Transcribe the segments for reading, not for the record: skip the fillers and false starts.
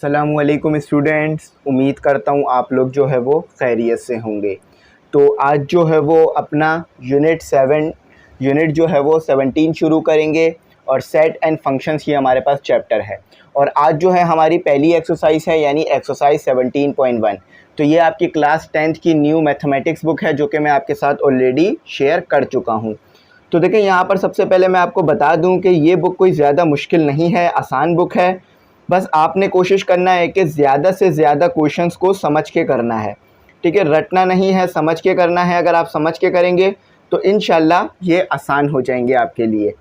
अस्सलामुअलैकुम स्टूडेंट्स, उम्मीद करता हूँ आप लोग जो है वो खैरियत से होंगे। तो आज जो है वो अपना यूनिट जो है वो 17 शुरू करेंगे और सेट एंड फंक्शंस ही हमारे पास चैप्टर है। और आज जो है हमारी पहली एक्सरसाइज है, यानी एक्सरसाइज 17.1। तो ये आपकी क्लास 10th की न्यू मैथमेटिक्स बुक है जो कि मैं आपके साथ ऑलरेडी शेयर कर चुका हूँ। तो देखें, यहाँ पर सबसे पहले मैं आपको बता दूँ कि ये बुक कोई ज़्यादा मुश्किल नहीं है, आसान बुक है। बस आपने कोशिश करना है कि ज़्यादा से ज़्यादा क्वेश्चंस को समझ के करना है, ठीक है। रटना नहीं है, समझ के करना है। अगर आप समझ के करेंगे तो इंशाल्लाह ये आसान हो जाएंगे आपके लिए।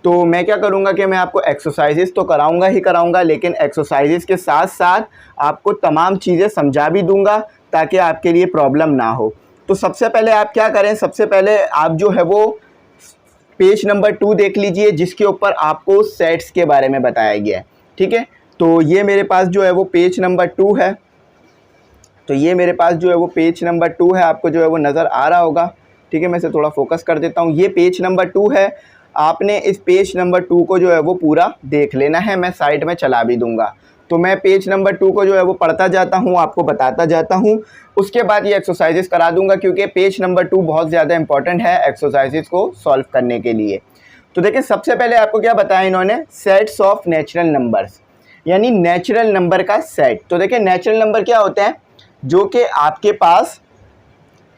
तो मैं क्या करूँगा कि मैं आपको एक्सरसाइजेस तो कराऊँगा ही कराऊँगा, लेकिन एक्सरसाइजेस के साथ साथ आपको तमाम चीज़ें समझा भी दूँगा ताकि आपके लिए प्रॉब्लम ना हो। तो सबसे पहले आप क्या करें, सबसे पहले आप जो है वो पेज नंबर 2 देख लीजिए, जिसके ऊपर आपको सेट्स के बारे में बताया गया है, ठीक है। तो ये मेरे पास जो है वो पेज नंबर 2 है। तो ये मेरे पास जो है वो पेज नंबर 2 है, आपको जो है वो नज़र आ रहा होगा, ठीक है। मैं इसे थोड़ा फोकस कर देता हूँ। ये पेज नंबर 2 है। आपने इस पेज नंबर 2 को जो है वो पूरा देख लेना है। मैं साइड में चला भी दूँगा। तो मैं पेज नंबर 2 को जो है वो पढ़ता जाता हूँ, आपको बताता जाता हूँ। उसके बाद ये एक्सरसाइजेस करा दूँगा, क्योंकि पेज नंबर 2 बहुत ज़्यादा इंपॉर्टेंट है एक्सरसाइजेस को सॉल्व करने के लिए। तो देखिए, सबसे पहले आपको क्या बताया इन्होंने, सेट्स ऑफ नेचुरल नंबर्स, यानी नेचुरल नंबर का सेट। तो देखिए, नेचुरल नंबर क्या होते हैं, जो कि आपके पास,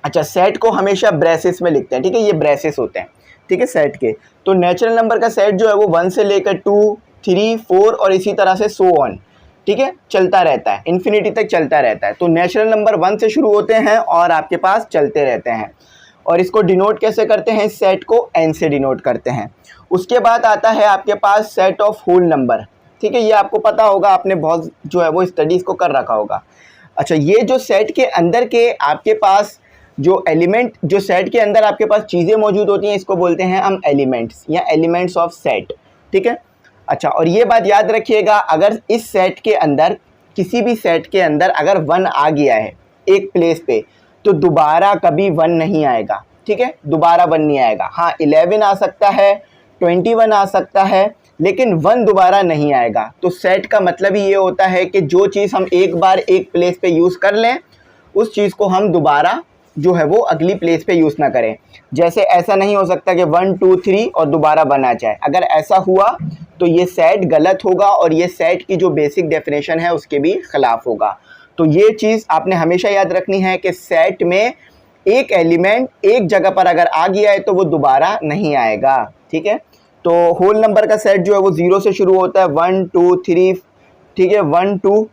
अच्छा, सेट को हमेशा ब्रेसेस में लिखते हैं, ठीक है। ये ब्रेसेस होते हैं, ठीक है, सेट के। तो नेचुरल नंबर का सेट जो है वो 1 से लेकर 2, 3, 4 और इसी तरह से सो ऑन, ठीक है, चलता रहता है, इन्फिनिटी तक चलता रहता है। तो नेचुरल नंबर 1 से शुरू होते हैं और आपके पास चलते रहते हैं। और इसको डिनोट कैसे करते हैं, इस सेट को n से डिनोट करते हैं। उसके बाद आता है आपके पास सेट ऑफ होल नंबर, ठीक है। ये आपको पता होगा, आपने बहुत जो है वो स्टडीज़ को कर रखा होगा। अच्छा, ये जो सेट के अंदर के आपके पास जो एलिमेंट, जो सेट के अंदर आपके पास चीज़ें मौजूद होती हैं, इसको बोलते हैं हम एलिमेंट्स या एलिमेंट्स ऑफ सेट, ठीक है। अच्छा, और ये बात याद रखिएगा, अगर इस सेट के अंदर, किसी भी सेट के अंदर अगर 1 आ गया है एक प्लेस पे, तो दोबारा कभी 1 नहीं आएगा, ठीक है, दोबारा 1 नहीं आएगा। हाँ, 11 आ सकता है, 21 आ सकता है, लेकिन 1 दोबारा नहीं आएगा। तो सेट का मतलब ही ये होता है कि जो चीज़ हम एक बार एक प्लेस पे यूज़ कर लें, उस चीज़ को हम दोबारा जो है वो अगली प्लेस पे यूज़ ना करें। जैसे ऐसा नहीं हो सकता कि 1, 2, 3 और दोबारा 1 आ जाए। अगर ऐसा हुआ तो ये सेट गलत होगा और ये सेट की जो बेसिक डेफिनेशन है उसके भी ख़िलाफ़ होगा। तो ये चीज़ आपने हमेशा याद रखनी है कि सेट में एक एलिमेंट एक जगह पर अगर आ गया है तो वो दोबारा नहीं आएगा, ठीक है। तो होल नंबर का सेट जो है वो 0 से शुरू होता है, 1, 2, 3, ठीक है, 1, 2,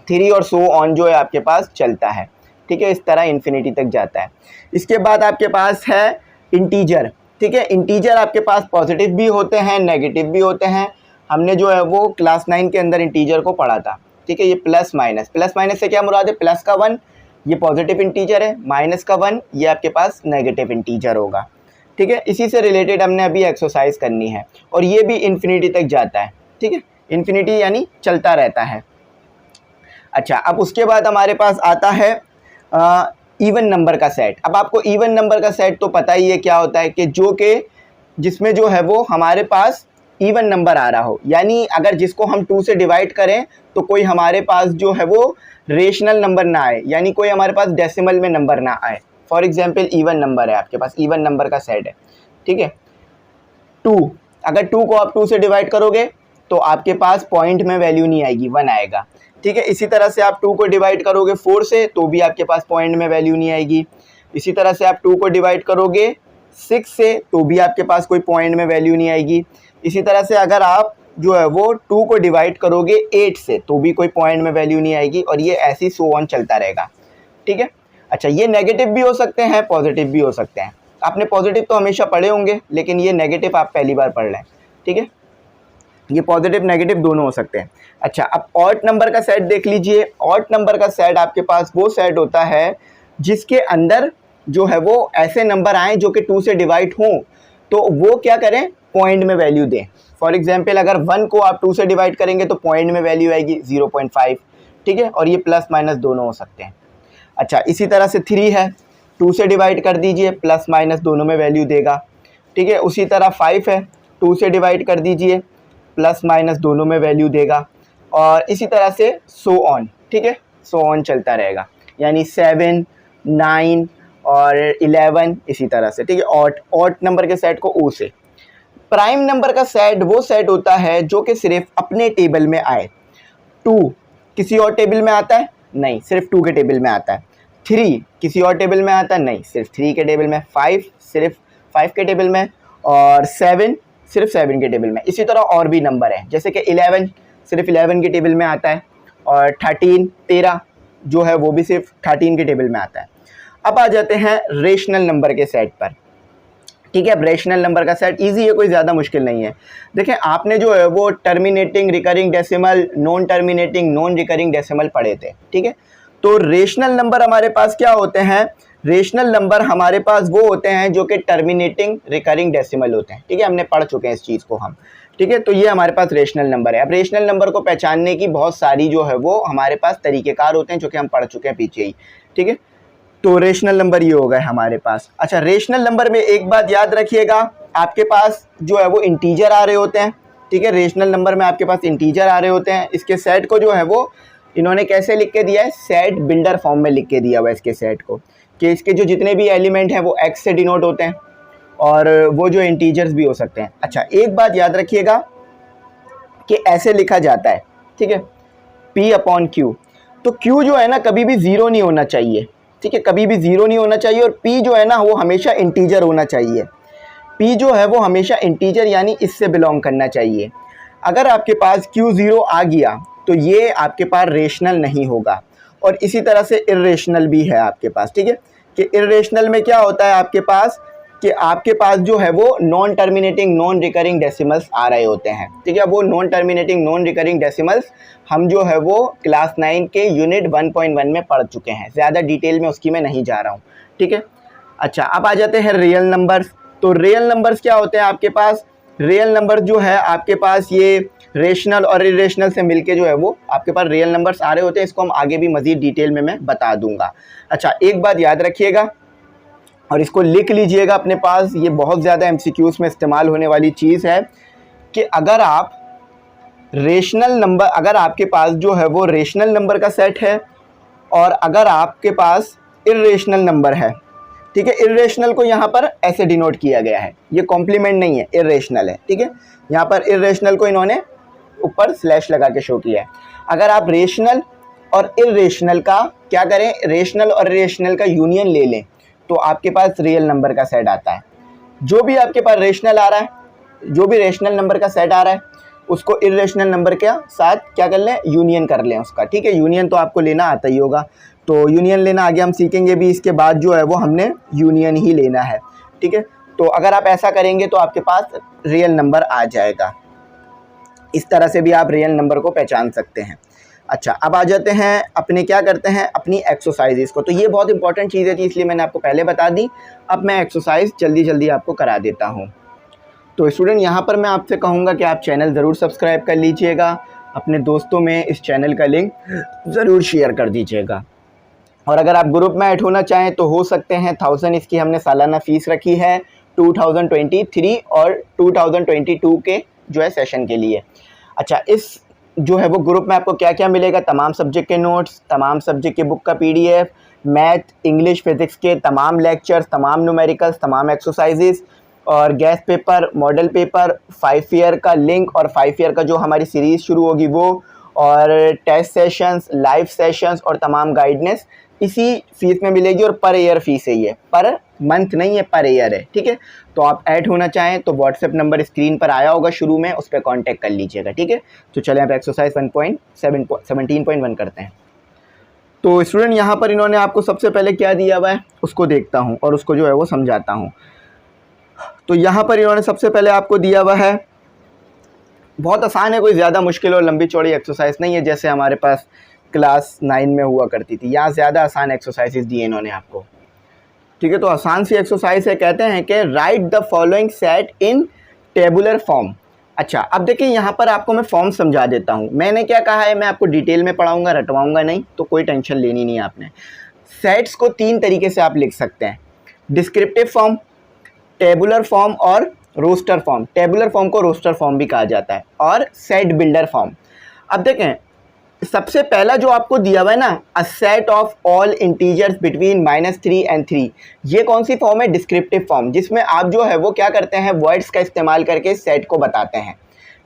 3 और सो ऑन जो है आपके पास चलता है, ठीक है, इस तरह इन्फिनिटी तक जाता है। इसके बाद आपके पास है इंटीजर, ठीक है। इंटीजर आपके पास पॉजिटिव भी होते हैं, नेगेटिव भी होते हैं। हमने जो है वो क्लास 9 के अंदर इंटीजर को पढ़ा था, ठीक है। ये प्लस माइनस, प्लस माइनस से क्या मुराद है, प्लस का 1 ये पॉजिटिव इंटीजर है, माइनस का 1 ये आपके पास नेगेटिव इंटीजर होगा, ठीक है। इसी से रिलेटेड हमने अभी एक्सरसाइज करनी है। और ये भी इन्फिनिटी तक जाता है, ठीक है, इन्फिनिटी यानी चलता रहता है। अच्छा, अब उसके बाद हमारे पास आता है इवन नंबर का सेट। अब आपको इवन नंबर का सेट तो पता ही है क्या होता है, कि जो कि जिसमें जो है वो हमारे पास इवन नंबर आ रहा हो, यानी अगर जिसको हम 2 से डिवाइड करें तो कोई हमारे पास जो है वो रेशनल नंबर ना आए, यानी कोई हमारे पास डेसिमल में नंबर ना आए। फॉर एग्जांपल इवन नंबर है आपके पास, इवन नंबर का सेट है, ठीक है। 2, अगर 2 को आप 2 से डिवाइड करोगे तो आपके पास पॉइंट में वैल्यू नहीं आएगी, 1 आएगा, ठीक है। इसी तरह से आप 2 को डिवाइड करोगे 4 से तो भी आपके पास पॉइंट में वैल्यू नहीं आएगी। इसी तरह से आप 2 को डिवाइड करोगे 6 से तो भी आपके पास कोई पॉइंट में वैल्यू नहीं आएगी। इसी तरह से अगर आप जो है वो 2 को डिवाइड करोगे 8 से तो भी कोई पॉइंट में वैल्यू नहीं आएगी, और ये ऐसी सो ऑन चलता रहेगा, ठीक है। अच्छा, ये नेगेटिव भी हो सकते हैं, पॉजिटिव भी हो सकते हैं। आपने पॉजिटिव तो हमेशा पढ़े होंगे, लेकिन ये नेगेटिव आप पहली बार पढ़ लें, ठीक है। ये पॉजिटिव नेगेटिव दोनों हो सकते हैं। अच्छा, अब ऑड नंबर का सेट देख लीजिए। ऑड नंबर का सेट आपके पास वो सेट होता है जिसके अंदर जो है वो ऐसे नंबर आए जो कि 2 से डिवाइड हों, तो वो क्या करें, पॉइंट में वैल्यू दें। फॉर एग्जांपल अगर 1 को आप 2 से डिवाइड करेंगे तो पॉइंट में वैल्यू आएगी 0.5, ठीक है। और ये प्लस माइनस दोनों हो सकते हैं। अच्छा, इसी तरह से 3 है, 2 से डिवाइड कर दीजिए, प्लस माइनस दोनों में वैल्यू देगा, ठीक है। उसी तरह 5 है, 2 से डिवाइड कर दीजिए, प्लस माइनस दोनों में वैल्यू देगा। और इसी तरह से सो ऑन, ठीक है, सो ऑन चलता रहेगा, यानी 7, 9 और 11 इसी तरह से, ठीक है। ऑड नंबर के सेट को ओ से। प्राइम नंबर का सेट वो सेट होता है जो कि सिर्फ अपने टेबल में आए। 2 किसी और टेबल में आता है? नहीं, सिर्फ 2 के टेबल में आता है। 3 किसी और टेबल में आता है? नहीं, सिर्फ 3 के टेबल में। 5 सिर्फ 5 के टेबल में, और 7 सिर्फ 7 के टेबल में। इसी तरह और भी नंबर है, जैसे कि 11 सिर्फ 11 के टेबल में आता है, और 13 जो है वो भी सिर्फ 13 के टेबल में आता है। अब आ जाते हैं रेशनल नंबर के सेट पर, ठीक है। अब रेशनल नंबर का सेट इजी है, कोई ज़्यादा मुश्किल नहीं है। देखें, आपने जो है वो terminating recurring decimal, non terminating non recurring decimal पढ़े थे, ठीक है। तो रेशनल नंबर हमारे पास क्या होते हैं? रेशनल नंबर हमारे पास वो होते हैं जो कि टर्मिनेटिंग रिकरिंग डेसिमल होते हैं, ठीक है। हमने पढ़ चुके हैं इस चीज़ को हम, ठीक है। तो ये हमारे पास रेशनल नंबर है। अब रेशनल नंबर को पहचानने की बहुत सारी जो है वो हमारे पास तरीक़ेकार होते हैं, जो कि हम पढ़ चुके हैं पीछे ही, ठीक है। तो रेशनल नंबर ये हो गए हमारे पास। अच्छा, रेशनल नंबर में एक बात याद रखिएगा, आपके पास जो है वो इंटीजर आ रहे होते हैं, ठीक है। रेशनल नंबर में आपके पास इंटीजर आ रहे होते हैं। इसके सेट को जो है वो इन्होंने कैसे लिख के दिया है? सेट बिल्डर फॉर्म में लिख के दिया हुआ है इसके सेट को, कि इसके जो जितने भी एलिमेंट हैं वो एक्स से डिनोट होते हैं, और वो जो इंटीजर्स भी हो सकते हैं। अच्छा, एक बात याद रखिएगा कि ऐसे लिखा जाता है, ठीक है, P/Q। तो Q जो है ना कभी भी ज़ीरो नहीं होना चाहिए, ठीक है, कभी भी ज़ीरो नहीं होना चाहिए। और P जो है ना वो हमेशा इंटीजर होना चाहिए। P जो है वो हमेशा इंटीजर यानी इससे बिलोंग करना चाहिए। अगर आपके पास Q ज़ीरो आ गया तो ये आपके पास रेशनल नहीं होगा। और इसी तरह से इर्रेशनल भी है आपके पास, ठीक है। कि इर्रेशनल में क्या होता है आपके पास, कि आपके पास जो है वो non terminating non recurring decimals आ रहे होते हैं, ठीक है। वो non terminating non recurring decimals हम जो है वो क्लास 9 के यूनिट 1.1 में पढ़ चुके हैं, ज़्यादा डिटेल में उसकी मैं नहीं जा रहा हूँ, ठीक है। अच्छा, अब आ जाते हैं रियल नंबर्स। तो रियल नंबर्स क्या होते हैं आपके पास? रियल नंबर जो है आपके पास ये रेशनल और इरेशनल से मिलके जो है वो आपके पास रियल नंबर्स आ रहे होते हैं। इसको हम आगे भी मज़ीद डिटेल में मैं बता दूंगा। अच्छा, एक बात याद रखिएगा और इसको लिख लीजिएगा अपने पास, ये बहुत ज़्यादा एमसीक्यूज़ में इस्तेमाल होने वाली चीज़ है, कि अगर आप रेशनल नंबर, अगर आपके पास जो है वो रेशनल नंबर का सेट है और अगर आपके पास इर्रेशनल नंबर है, ठीक है। इर्रेशनल को यहाँ पर ऐसे डिनोट किया गया है, ये कॉम्प्लीमेंट नहीं है, इर्रेशनल है, ठीक है। यहाँ पर इर्रेशनल को इन्होंने ऊपर स्लैश लगा के शो किया है। अगर आप रेशनल और इर्रेशनल का क्या करें, रेशनल और इर्रेशनल का यूनियन ले लें, तो आपके पास रियल नंबर का सेट आता है। जो भी आपके पास रेशनल आ रहा है, जो भी रेशनल नंबर का सेट आ रहा है, उसको इर्रेशनल नंबर के साथ क्या कर लें, यूनियन कर लें उसका, ठीक है। यूनियन तो आपको लेना आता ही होगा, तो यूनियन लेना आगे हम सीखेंगे भी, इसके बाद जो है वो हमने यूनियन ही लेना है, ठीक है। तो अगर आप ऐसा करेंगे तो आपके पास रियल नंबर आ जाएगा। इस तरह से भी आप रियल नंबर को पहचान सकते हैं। अच्छा, अब आ जाते हैं अपने क्या करते हैं, अपनी एक्सरसाइजेस को। तो ये बहुत इंपॉर्टेंट चीज़ें थी, इसलिए मैंने आपको पहले बता दी। अब मैं एक्सरसाइज जल्दी जल्दी आपको करा देता हूँ। तो स्टूडेंट, यहाँ पर मैं आपसे कहूँगा कि आप चैनल ज़रूर सब्सक्राइब कर लीजिएगा, अपने दोस्तों में इस चैनल का लिंक ज़रूर शेयर कर दीजिएगा। और अगर आप ग्रुप में ऐड होना चाहें तो हो सकते हैं। 1000 इसकी हमने सालाना फ़ीस रखी है 2023 और 2022 के जो है सेशन के लिए। अच्छा, इस जो है वो ग्रुप में आपको क्या क्या मिलेगा, तमाम सब्जेक्ट के नोट्स, तमाम सब्जेक्ट के बुक का PDF, मैथ, इंग्लिश, फिज़िक्स के तमाम लेक्चर्स, तमाम न्यूमेरिकल्स, तमाम एक्सरसाइजेस, और gas paper, model paper, 5 year का लिंक और 5 ईयर का जो हमारी सीरीज़ शुरू होगी वो, और टेस्ट सेशंस, लाइव सेशंस और तमाम गाइडेंस इसी फीस में मिलेगी। और पर ईयर फीस है, ये पर मंथ नहीं है, पर ईयर है, ठीक है। तो आप ऐड होना चाहें तो व्हाट्सएप नंबर स्क्रीन पर आया होगा शुरू में, उस पर कॉन्टैक्ट कर लीजिएगा, ठीक है। तो चलें आप एक्सरसाइज 17.1 करते हैं। तो स्टूडेंट, यहाँ पर इन्होंने आपको सबसे पहले क्या दिया हुआ है उसको देखता हूँ और उसको जो है वो समझाता हूँ। तो यहाँ पर इन्होंने सबसे पहले आपको दिया हुआ है, बहुत आसान है, कोई ज़्यादा मुश्किल और लंबी चौड़ी एक्सरसाइज नहीं है जैसे हमारे पास क्लास 9 में हुआ करती थी। यहाँ ज़्यादा आसान एक्सरसाइजेज दिए इन्होंने आपको, ठीक है। तो आसान सी एक्सरसाइज है, कहते हैं कि right the following set in tabular form. अच्छा, अब देखिए यहाँ पर आपको मैं फॉर्म समझा देता हूँ। मैंने क्या कहा है, मैं आपको डिटेल में पढ़ाऊँगा, रटवाऊँगा नहीं, तो कोई टेंशन लेनी नहीं है आपने। सेट्स को 3 तरीके से आप लिख सकते हैं, डिस्क्रिप्टिव फॉर्म, टेबुलर फॉर्म और रोस्टर फॉर्म। टेबुलर फॉर्म को रोस्टर फॉर्म भी कहा जाता है, और सेट बिल्डर फॉर्म। अब देखें, सबसे पहला जो आपको दिया हुआ है ना, a set of all integers between -3 and 3, ये कौन सी फॉर्म है? डिस्क्रिप्टिव फॉर्म, जिसमें आप जो है वो क्या करते हैं, वर्ड्स का इस्तेमाल करके सेट को बताते हैं।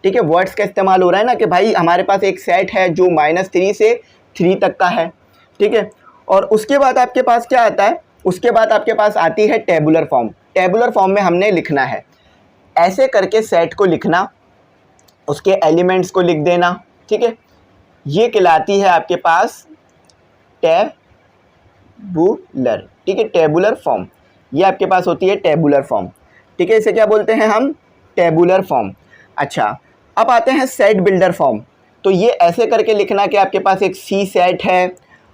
ठीक है, वर्ड्स का इस्तेमाल हो रहा है ना कि भाई हमारे पास एक सेट है जो -3 से 3 तक का है। ठीक है, और उसके बाद आपके पास क्या आता है? उसके बाद आपके पास आती है टेबुलर फॉर्म। टेबुलर फॉर्म में हमने लिखना है, ऐसे करके सेट को लिखना, उसके एलिमेंट्स को लिख देना। ठीक है, ये कहलाती है आपके पास टेबुलर। ठीक है, टेबुलर फॉर्म, ये आपके पास होती है टेबुलर फॉर्म। ठीक है, इसे क्या बोलते हैं हम? Tabular form. अच्छा, अब आते हैं सेट बिल्डर फॉर्म। तो ये ऐसे करके लिखना कि आपके पास एक सी सेट है,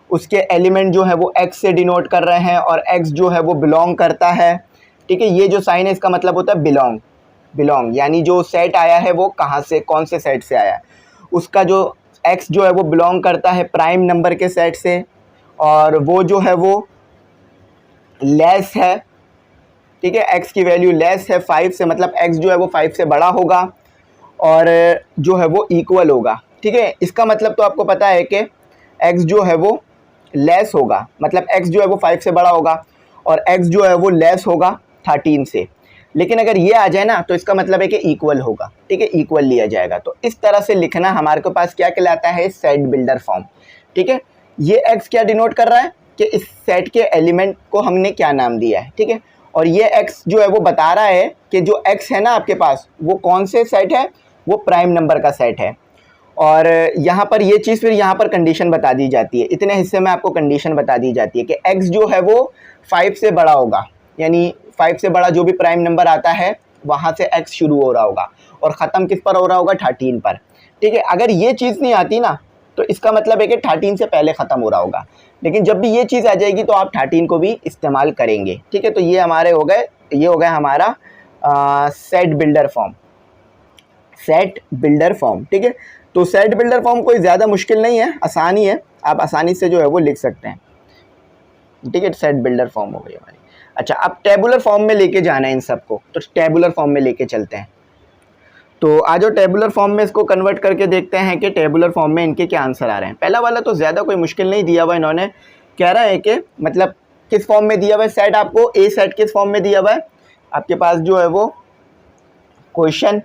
उसके एलिमेंट जो है वो एक्स से डिनोट कर रहे हैं और एक्स जो है वो बिलोंग करता है। ठीक है, ये जो साइन है इसका मतलब होता है बिलोंग। बिलोंग यानी जो सेट आया है वो कहाँ से, कौन से सेट से आया है, उसका जो एक्स जो है वो बिलोंग करता है प्राइम नंबर के सेट से, और वो जो है वो लेस है। ठीक है, एक्स की वैल्यू लेस है 5 से, मतलब एक्स जो है वो 5 से बड़ा होगा और जो है वो इक्वल होगा। ठीक है, इसका मतलब तो आपको पता है कि एक्स जो है वो लेस होगा, मतलब एक्स जो है वो 5 से बड़ा होगा और एक्स जो है वो लेस होगा 13 से। लेकिन अगर ये आ जाए ना तो इसका मतलब है कि इक्वल होगा। ठीक है, इक्वल लिया जाएगा। तो इस तरह से लिखना हमारे के पास क्या कहलाता है? Set builder form. ठीक है, ये एक्स क्या डिनोट कर रहा है कि इस सेट के एलिमेंट को हमने क्या नाम दिया है। ठीक है, और ये एक्स जो है वो बता रहा है कि जो एक्स है ना आपके पास वो कौन से सेट है, वो प्राइम नंबर का सेट है। और यहाँ पर ये चीज़ फिर यहाँ पर कंडीशन बता दी जाती है, इतने हिस्से में आपको कंडीशन बता दी जाती है कि एक्स जो है वो 5 से बड़ा होगा, यानी 5 से बड़ा जो भी प्राइम नंबर आता है वहाँ से एक्स शुरू हो रहा होगा और ख़त्म किस पर हो रहा होगा? 13 पर। ठीक है, अगर ये चीज़ नहीं आती ना तो इसका मतलब है कि 13 से पहले ख़त्म हो रहा होगा, लेकिन जब भी ये चीज़ आ जाएगी तो आप 13 को भी इस्तेमाल करेंगे। ठीक है, तो ये हमारे हो गए, ये हो गया हमारा set builder form. Set builder form. ठीक है, तो सेट बिल्डर फॉर्म कोई ज़्यादा मुश्किल नहीं है, आसान ही है, आप आसानी से जो है वो लिख सकते हैं। ठीक है, सेट बिल्डर फॉर्म हो गई हमारी। अच्छा, अब टेबुलर फॉर्म में लेके जाना है इन सबको, तो टेबुलर फॉर्म में लेके चलते हैं। तो आज जो टेबुलर फॉर्म में इसको कन्वर्ट करके देखते हैं कि टेबुलर फॉर्म में इनके क्या आंसर आ रहे हैं। पहला वाला तो ज़्यादा कोई मुश्किल नहीं दिया हुआ, इन्होंने कह रहा है कि मतलब किस फॉर्म में दिया हुआ है सेट, आपको ए सेट किस फॉर्म में दिया हुआ है, आपके पास जो है वो क्वेश्चन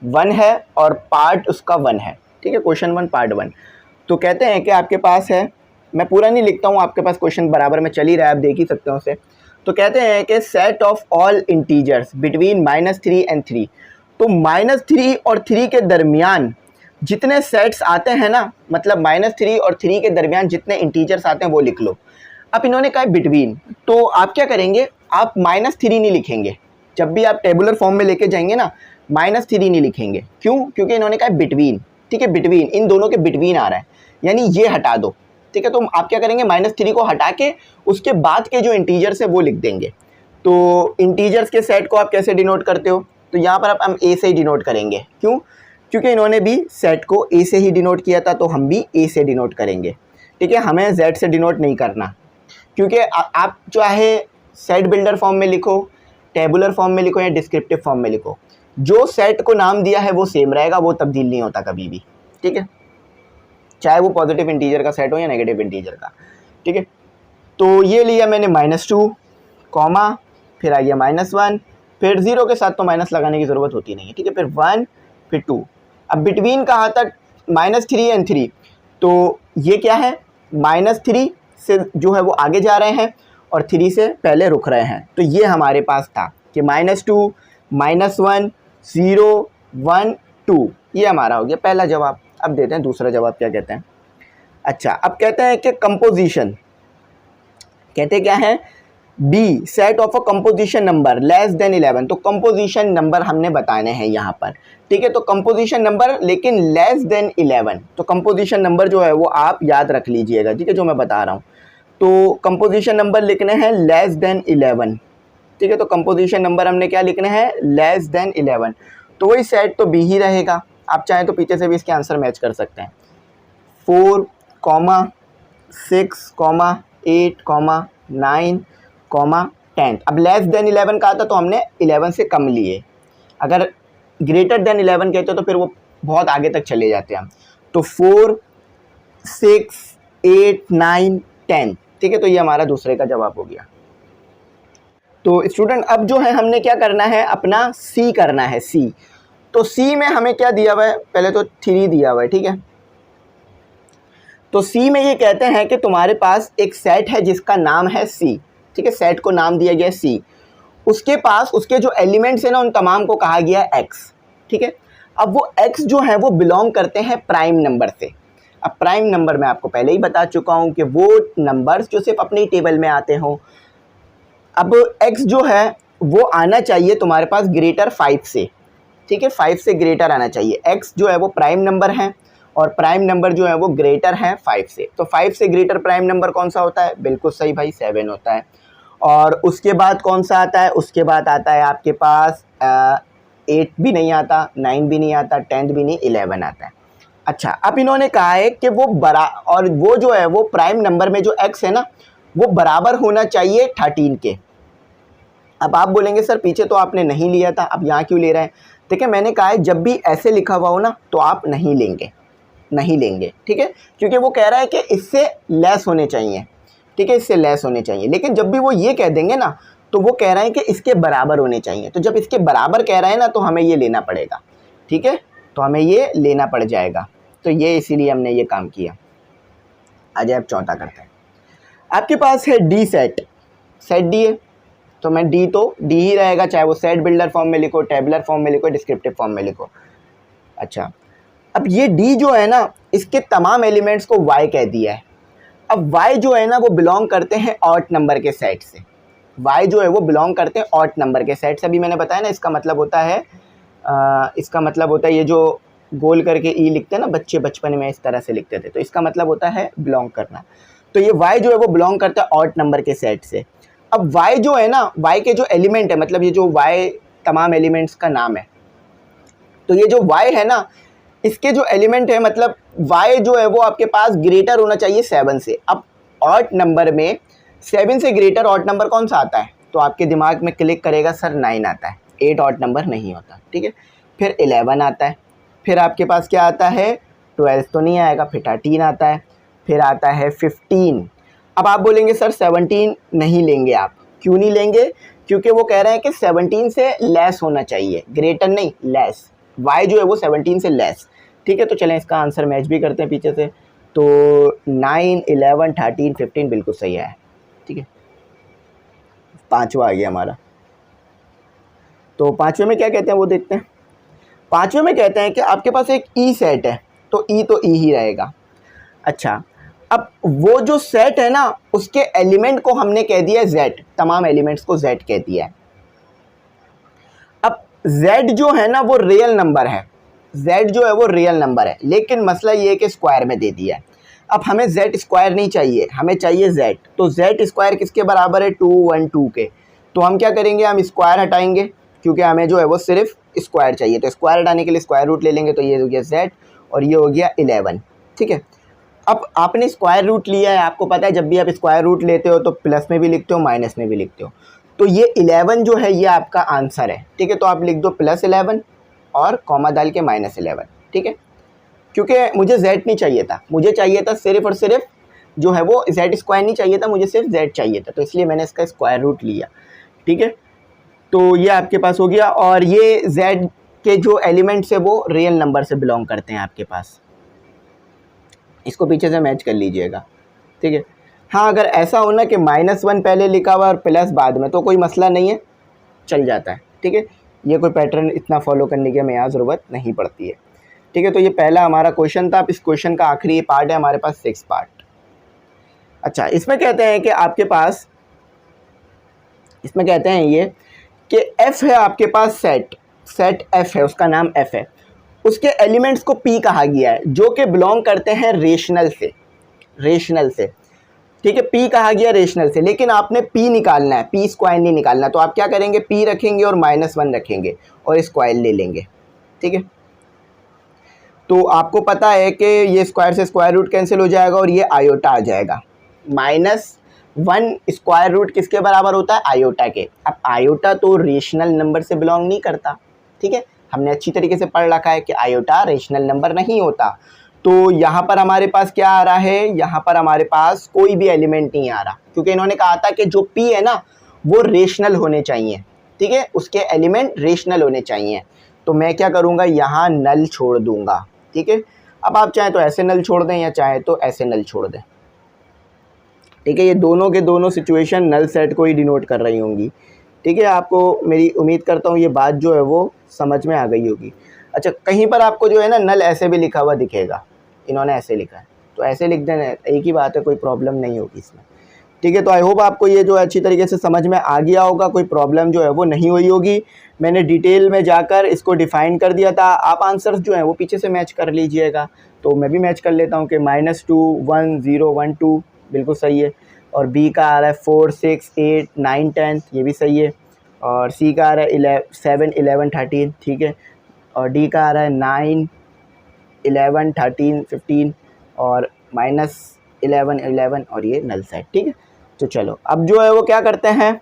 1 है और पार्ट उसका 1 है। ठीक है, क्वेश्चन 1 पार्ट 1। तो कहते हैं कि आपके पास है, मैं पूरा नहीं लिखता हूँ, आपके पास क्वेश्चन बराबर में चल ही रहा है, आप देख ही सकते हो उसे। तो कहते हैं कि set of all integers between -3 and 3। तो -3 और 3 के दरमियान जितने सेट्स आते हैं ना, मतलब -3 और 3 के दरमियान जितने इंटीजर्स आते हैं वो लिख लो। अब इन्होंने कहा बिटवीन, तो आप क्या करेंगे? आप -3 नहीं लिखेंगे, जब भी आप टेबुलर फॉर्म में लेके जाएंगे ना -3 नहीं लिखेंगे। क्यों? क्योंकि इन्होंने कहा बिटवीन। ठीक है, बिटवीन, इन दोनों के बिटवीन आ रहा है, यानी ये हटा दो। ठीक है, तो आप क्या करेंगे? -3 को हटा के उसके बाद के जो इंटीजर्स है वो लिख देंगे। तो इंटीजर्स के सेट को आप कैसे डिनोट करते हो? तो यहाँ पर हम ए से ही डिनोट करेंगे। क्यों? क्योंकि इन्होंने भी सेट को ए से ही डिनोट किया था, तो हम भी ए से डिनोट करेंगे। ठीक है, हमें जेड से डिनोट नहीं करना, क्योंकि आप चाहे सेट बिल्डर फॉर्म में लिखो, टेबुलर फॉर्म में लिखो या डिस्क्रिप्टिव फॉर्म में लिखो, जो सेट को नाम दिया है वो सेम रहेगा, वो तब्दील नहीं होता कभी भी। ठीक है, चाहे वो पॉजिटिव इंटीजर का सेट हो या नेगेटिव इंटीजर का। ठीक है, तो ये लिया मैंने -2 कॉमा, फिर आ गया -1, फिर 0 के साथ तो माइनस लगाने की ज़रूरत होती नहीं है। ठीक है, फिर 1 फिर 2। अब बिटवीन कहाँ तक? -3 एंड 3। तो ये क्या है? -3 से जो है वो आगे जा रहे हैं और 3 से पहले रुक रहे हैं। तो ये हमारे पास था कि -2 -1 0 1 2, ये हमारा हो गया पहला जवाब। अब देते हैं दूसरा जवाब क्या कहते हैं। अच्छा, अब कहते हैं कि कंपोजिशन, कहते क्या है? Be set of a composition number less than 11। तो कंपोजिशन नंबर हमने बताने हैं यहाँ पर। ठीक है, तो कंपोजिशन नंबर लेकिन लेस देन 11। तो कंपोजिशन नंबर जो है वो आप याद रख लीजिएगा। ठीक है, जो मैं बता रहा हूँ, तो कंपोजिशन नंबर लिखने हैं लेस देन 11। ठीक है, तो कंपोजिशन नंबर हमने क्या लिखने हैं? Less than 11। तो वही सेट तो बी ही रहेगा। आप चाहें तो पीछे से भी इसके आंसर मैच कर सकते हैं। 4, 6, 8, 9, 10। अब लेस देन 11 का था तो हमने 11 से कम लिए। अगर ग्रेटर देन 11 कहते तो फिर वो बहुत आगे तक चले जाते हैं हम। तो 4, 6, 8, 9, 10, ठीक है। तो ये हमारा दूसरे का जवाब हो गया। तो स्टूडेंट अब जो है हमने क्या करना है, अपना सी करना है, सी। तो सी में हमें क्या दिया हुआ है, पहले तो 3 दिया हुआ है, ठीक है। तो सी में ये कहते हैं कि तुम्हारे पास एक सेट है जिसका नाम है सी, ठीक है, सेट को नाम दिया गया सी। उसके पास उसके जो एलिमेंट्स हैं ना उन तमाम को कहा गया एक्स, ठीक है। अब वो एक्स जो है वो बिलोंग करते हैं प्राइम नंबर से। अब प्राइम नंबर मैं आपको पहले ही बता चुका हूँ कि वो नंबर्स जो सिर्फ अपनी टेबल में आते हों। अब एक्स जो है वो आना चाहिए तुम्हारे पास ग्रेटर 5 से, ठीक है, 5 से ग्रेटर आना चाहिए। एक्स जो है वो प्राइम नंबर है और प्राइम नंबर जो है वो ग्रेटर है 5 से। तो 5 से ग्रेटर प्राइम नंबर कौन सा होता है, बिल्कुल सही भाई 7 होता है। और उसके बाद कौन सा आता है, उसके बाद आता है आपके पास 8 भी नहीं आता, 9 भी नहीं आता, 10 भी नहीं, 11 आता है। अच्छा, अब इन्होंने कहा है कि वो और वो जो है वो प्राइम नंबर में जो एक्स है ना वो बराबर होना चाहिए 13 के। अब आप बोलेंगे सर पीछे तो आपने नहीं लिया था, अब यहाँ क्यों ले रहे हैं। देखिए मैंने कहा है जब भी ऐसे लिखा हुआ हो ना तो आप नहीं लेंगे, नहीं लेंगे, ठीक है, क्योंकि वो कह रहा है कि इससे लेस होने चाहिए, ठीक है, इससे लेस होने चाहिए। लेकिन जब भी वो ये कह देंगे ना तो वो कह रहे हैं कि इसके बराबर होने चाहिए। तो जब इसके बराबर कह रहे हैं ना तो हमें ये लेना पड़ेगा, ठीक है, तो हमें ये लेना पड़ जाएगा। तो ये इसीलिए हमने ये काम किया। आज आप चौथा करते हैं। आपके पास है डी सेट, सेट डी है तो मैं डी तो डी ही रहेगा, चाहे वो सेट बिल्डर फॉर्म में लिखो, टेबुलर फॉर्म में लिखो, डिस्क्रिप्टिव फॉर्म में लिखो। अच्छा, अब ये डी जो है ना इसके तमाम एलिमेंट्स को वाई कह दिया है। अब वाई जो है ना वो बिलोंग करते हैं ऑड नंबर के सेट से। वाई जो है वो बिलोंग करते हैं ऑड नंबर के सेट से। अभी मैंने बताया ना इसका मतलब होता है ये जो गोल करके ई लिखते हैं ना बच्चे बचपन में इस तरह से लिखते थे, तो इसका मतलब होता है बिलोंग करना। तो ये वाई जो है वो बिलोंग करता है ऑड नंबर के सेट से। अब y जो है ना, y के जो एलिमेंट है, मतलब ये जो y तमाम एलिमेंट्स का नाम है, तो ये जो y है ना इसके जो एलिमेंट है मतलब y जो है वो आपके पास ग्रेटर होना चाहिए 7 से। अब ऑड नंबर में 7 से ग्रेटर ऑड नंबर कौन सा आता है, तो आपके दिमाग में क्लिक करेगा सर 9 आता है, 8 ऑड नंबर नहीं होता, ठीक है। फिर 11 आता है, फिर आपके पास क्या आता है 12 तो नहीं आएगा, फिर 13 आता है, फिर आता है 15। अब आप बोलेंगे सर 17 नहीं लेंगे आप, क्यों नहीं लेंगे, क्योंकि वो कह रहे हैं कि 17 से लेस होना चाहिए, ग्रेटर नहीं लेस। y जो है वो 17 से लेस, ठीक है। तो चलें इसका आंसर मैच भी करते हैं पीछे से। तो 9, 11, 13, 15 बिल्कुल सही है, ठीक है। पांचवा आ गया हमारा। तो पांचवे में क्या कहते हैं वो देखते हैं। पांचवे में कहते हैं कि आपके पास एक ई सेट है, तो ई ही रहेगा। अच्छा, अब वो जो सेट है ना उसके एलिमेंट को हमने कह दिया है z, तमाम एलिमेंट्स को z कह दिया है। अब z जो है ना वो रियल नंबर है, z जो है वो रियल नंबर है, लेकिन मसला ये है कि स्क्वायर में दे दिया है। अब हमें z स्क्वायर नहीं चाहिए, हमें चाहिए z। तो z स्क्वायर किसके बराबर है 212 के। तो हम क्या करेंगे, हम स्क्वायर हटाएंगे क्योंकि हमें जो है वो सिर्फ स्क्वायर चाहिए। तो स्क्वायर हटाने के लिए स्क्वायर रूट ले लेंगे, तो ये हो गया z और ये हो गया 11, ठीक है। अब आपने स्क्वायर रूट लिया है, आपको पता है जब भी आप स्क्वायर रूट लेते हो तो प्लस में भी लिखते हो माइनस में भी लिखते हो। तो ये 11 जो है ये आपका आंसर है, ठीक है। तो आप लिख दो +11 और कॉमा डाल के -11, ठीक है। क्योंकि मुझे z नहीं चाहिए था, मुझे चाहिए था सिर्फ और सिर्फ जो है वो z स्क्वायर नहीं चाहिए था, मुझे सिर्फ z चाहिए था, तो इसलिए मैंने इसका स्क्वायर रूट लिया, ठीक है। तो ये आपके पास हो गया। और ये z के जो एलिमेंट्स है वो रियल नंबर से बिलोंग करते हैं आपके पास, इसको पीछे से मैच कर लीजिएगा, ठीक है। हाँ, अगर ऐसा हो ना कि -1 पहले लिखा हुआ और प्लस बाद में, तो कोई मसला नहीं है, चल जाता है, ठीक है। ये कोई पैटर्न इतना फॉलो करने की हमें यहाँ ज़रूरत नहीं पड़ती है, ठीक है। तो ये पहला हमारा क्वेश्चन था। अब इस क्वेश्चन का आखिरी पार्ट है हमारे पास 6 पार्ट। अच्छा, इसमें कहते हैं कि आपके पास, इसमें कहते हैं ये कि f है आपके पास सेट f है, उसका नाम f है, उसके एलिमेंट्स को p कहा गया है जो कि बिलोंग करते हैं रेशनल से, ठीक है। p कहा गया रेशनल से, लेकिन आपने p निकालना है, p स्क्वायर नहीं निकालना। तो आप क्या करेंगे, p रखेंगे और -1 रखेंगे और स्क्वायर ले लेंगे, ठीक है। तो आपको पता है कि ये स्क्वायर से स्क्वायर रूट कैंसिल हो जाएगा और ये आयोटा आ जाएगा। -1 स्क्वायर रूट किसके बराबर होता है, आयोटा के। अब आयोटा तो रेशनल नंबर से बिलोंग नहीं करता, ठीक है। हमने अच्छी तरीके से पढ़ रखा है कि आयोटा रेशनल नंबर नहीं होता। तो यहाँ पर हमारे पास क्या आ रहा है, यहाँ पर हमारे पास कोई भी एलिमेंट नहीं आ रहा, क्योंकि इन्होंने कहा था कि जो P है ना वो रेशनल होने चाहिए, ठीक है, उसके एलिमेंट रेशनल होने चाहिए। तो मैं क्या करूँगा, यहाँ नल छोड़ दूँगा, ठीक है। अब आप चाहें तो ऐसे नल छोड़ दें या चाहे तो ऐसे नल छोड़ दें, ठीक है। ये दोनों के दोनों सिचुएशन नल सेट को ही डिनोट कर रही होंगी, ठीक है। आपको मेरी उम्मीद करता हूँ ये बात जो है वो समझ में आ गई होगी। अच्छा, कहीं पर आपको जो है ना नल ऐसे भी लिखा हुआ दिखेगा, इन्होंने ऐसे लिखा है तो ऐसे लिख देना, एक ही बात है, कोई प्रॉब्लम नहीं होगी इसमें, ठीक है। तो आई होप आपको ये जो है अच्छी तरीके से समझ में आ गया होगा, कोई प्रॉब्लम जो है वो नहीं हुई होगी। मैंने डिटेल में जाकर इसको डिफ़ाइन कर दिया था, आप आंसर्स जो हैं वो पीछे से मैच कर लीजिएगा। तो मैं भी मैच कर लेता हूँ कि -2 1 0 1 2 बिल्कुल सही है, और बी का आ रहा है 4 6 8 9 10, ये भी सही है, और सी का आ रहा है 7 11 13, ठीक है, और डी का आ रहा है 9 11 13 15 और -11 11, और ये नल सेट, ठीक है। तो चलो अब जो है वो क्या करते हैं,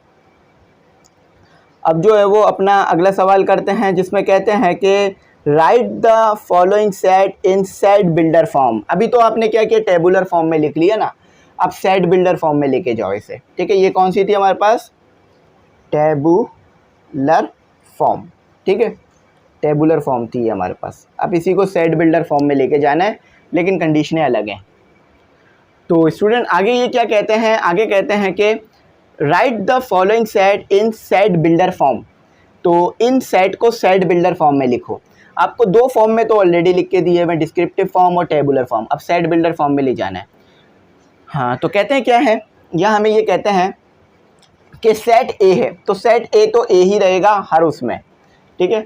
अब जो है वो अपना अगला सवाल करते हैं, जिसमें कहते हैं कि right the following set in set builder form. अभी तो आपने क्या किया, टेबुलर फॉर्म में लिख लिया ना, अब सेट बिल्डर फॉर्म में लेके जाओ इसे, ठीक है। ये कौन सी थी हमारे पास, टेबुलर फॉर्म, ठीक है, टेबुलर फॉर्म थी हमारे पास। अब इसी को सेट बिल्डर फॉर्म में लेके जाना है, लेकिन कंडीशनें अलग हैं। तो स्टूडेंट आगे ये क्या कहते हैं, आगे कहते हैं कि right the following set in set builder form. तो इन सेट को सेट बिल्डर फॉर्म में लिखो। आपको दो फॉर्म में तो ऑलरेडी लिख के दिए हैं, डिस्क्रिप्टिव फॉर्म और टेबुलर फॉर्म, अब सेट बिल्डर फॉर्म में ले जाना है। हाँ, तो कहते हैं क्या है, या हमें ये कहते हैं कि सेट ए है, तो सेट ए तो ए ही रहेगा हर उसमें, ठीक है,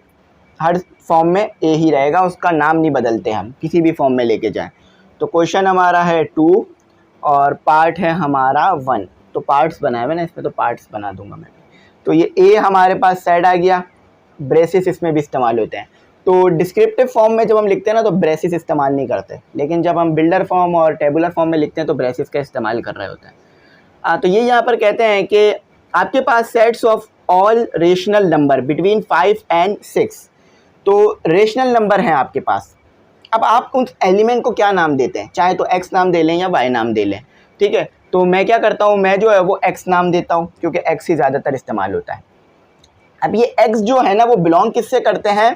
हर फॉर्म में ए ही रहेगा, उसका नाम नहीं बदलते हम, किसी भी फॉर्म में लेके जाएं। तो क्वेश्चन हमारा है 2 और पार्ट है हमारा 1, तो पार्ट्स बनाए हुए ना, इसमें तो पार्ट्स बना दूंगा मैं। तो ये ए हमारे पास सेट आ गया, ब्रेसिस इसमें भी इस्तेमाल होते हैं। तो डिस्क्रिप्टिव फॉर्म में जब हम लिखते हैं ना तो ब्रेसिस इस्तेमाल नहीं करते, लेकिन जब हम बिल्डर फॉर्म और टेबुलर फॉर्म में लिखते हैं तो ब्रेसिस का इस्तेमाल कर रहे होते हैं। तो ये यहाँ पर कहते हैं कि आपके पास sets of all rational number between 5 and 6, तो रेशनल नंबर हैं आपके पास। अब आप उस एलिमेंट को क्या नाम देते हैं, चाहे तो x नाम दे लें या y नाम दे लें, ठीक है। तो मैं क्या करता हूँ, मैं जो है वो x नाम देता हूँ, क्योंकि x ही ज़्यादातर इस्तेमाल होता है। अब ये x जो है ना वो बिलोंग किससे करते हैं,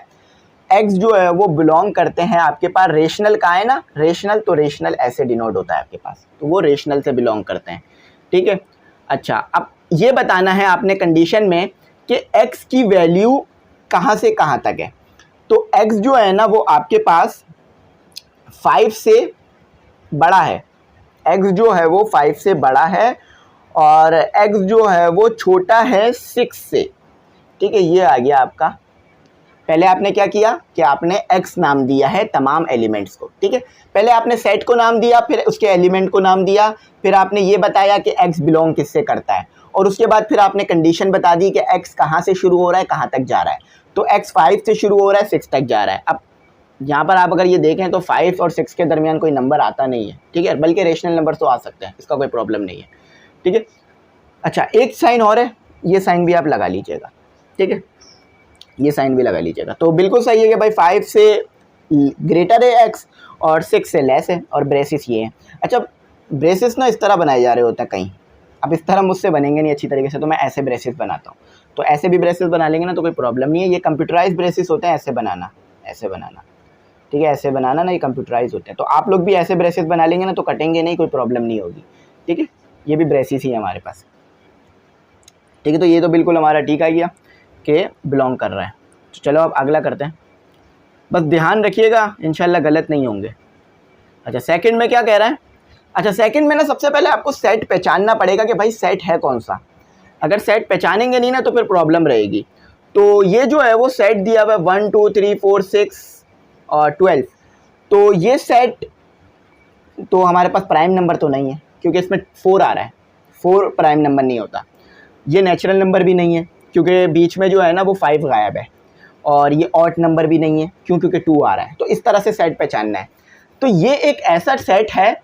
x जो है वो बिलोंग करते हैं आपके पास रेशनल का है ना, रेशनल, तो रेशनल ऐसे डिनोट होता है आपके पास, तो वो रेशनल से बिलोंग करते हैं, ठीक है। अच्छा, अब ये बताना है आपने कंडीशन में कि x की वैल्यू कहाँ से कहाँ तक है। तो x जो है ना वो आपके पास 5 से बड़ा है, x जो है वो 5 से बड़ा है, और x जो है वो छोटा है 6 से, ठीक है। ये आ गया आपका, पहले आपने क्या किया कि आपने x नाम दिया है तमाम एलिमेंट्स को, ठीक है। पहले आपने सेट को नाम दिया, फिर उसके एलिमेंट को नाम दिया, फिर आपने ये बताया कि x बिलोंग किससे करता है, और उसके बाद फिर आपने कंडीशन बता दी कि x कहाँ से शुरू हो रहा है, कहाँ तक जा रहा है। तो x 5 से शुरू हो रहा है, 6 तक जा रहा है। अब यहाँ पर आप अगर ये देखें तो 5 और 6 के दरमियान कोई नंबर आता नहीं है, ठीक है, बल्कि रेशनल नंबर तो आ सकते हैं, इसका कोई प्रॉब्लम नहीं है, ठीक है। अच्छा, एक साइन और है, ये साइन भी आप लगा लीजिएगा, ठीक है, ये साइन भी लगा लीजिएगा। तो बिल्कुल सही है कि भाई 5 से ग्रेटर है x और 6 से लेस है, और ब्रेसिस ये है। अच्छा, ब्रेसिस ना इस तरह बनाए जा रहे होते हैं कहीं, अब इस तरह मुझसे बनेंगे नहीं अच्छी तरीके से, तो मैं ऐसे ब्रेसिस बनाता हूँ। तो ऐसे भी ब्रेसिस बना लेंगे ना तो कोई प्रॉब्लम नहीं है, ये कंप्यूटराइज ब्रेसिस होते हैं, ऐसे बनाना, ऐसे बनाना, ठीक है, ऐसे बनाना ना, ये कंप्यूटराइज होते हैं। तो आप लोग भी ऐसे ब्रेसिस बना लेंगे ना तो कटेंगे नहीं, कोई प्रॉब्लम नहीं होगी, ठीक है। ये भी ब्रेसिस ही है हमारे पास, ठीक है। तो ये तो बिल्कुल हमारा ठीक आ गया कि बिलोंग कर रहा है। तो चलो अब अगला करते हैं, बस ध्यान रखिएगा इंशाल्लाह गलत नहीं होंगे। अच्छा, सेकंड में क्या कह रहा है, अच्छा सेकंड में ना सबसे पहले आपको सेट पहचानना पड़ेगा कि भाई सेट है कौन सा। अगर सेट पहचानेंगे नहीं ना तो फिर प्रॉब्लम रहेगी। तो ये जो है वो सेट दिया हुआ है 1 2 3 4 6 और 12। तो ये सेट तो हमारे पास प्राइम नंबर तो नहीं है, क्योंकि इसमें 4 आ रहा है, 4 प्राइम नंबर नहीं होता। ये नेचुरल नंबर भी नहीं है, क्योंकि बीच में जो है ना वो 5 गायब है, और ये ऑड नंबर भी नहीं है क्योंकि 2 आ रहा है। तो इस तरह से सेट पहचानना है। तो ये एक ऐसा सेट है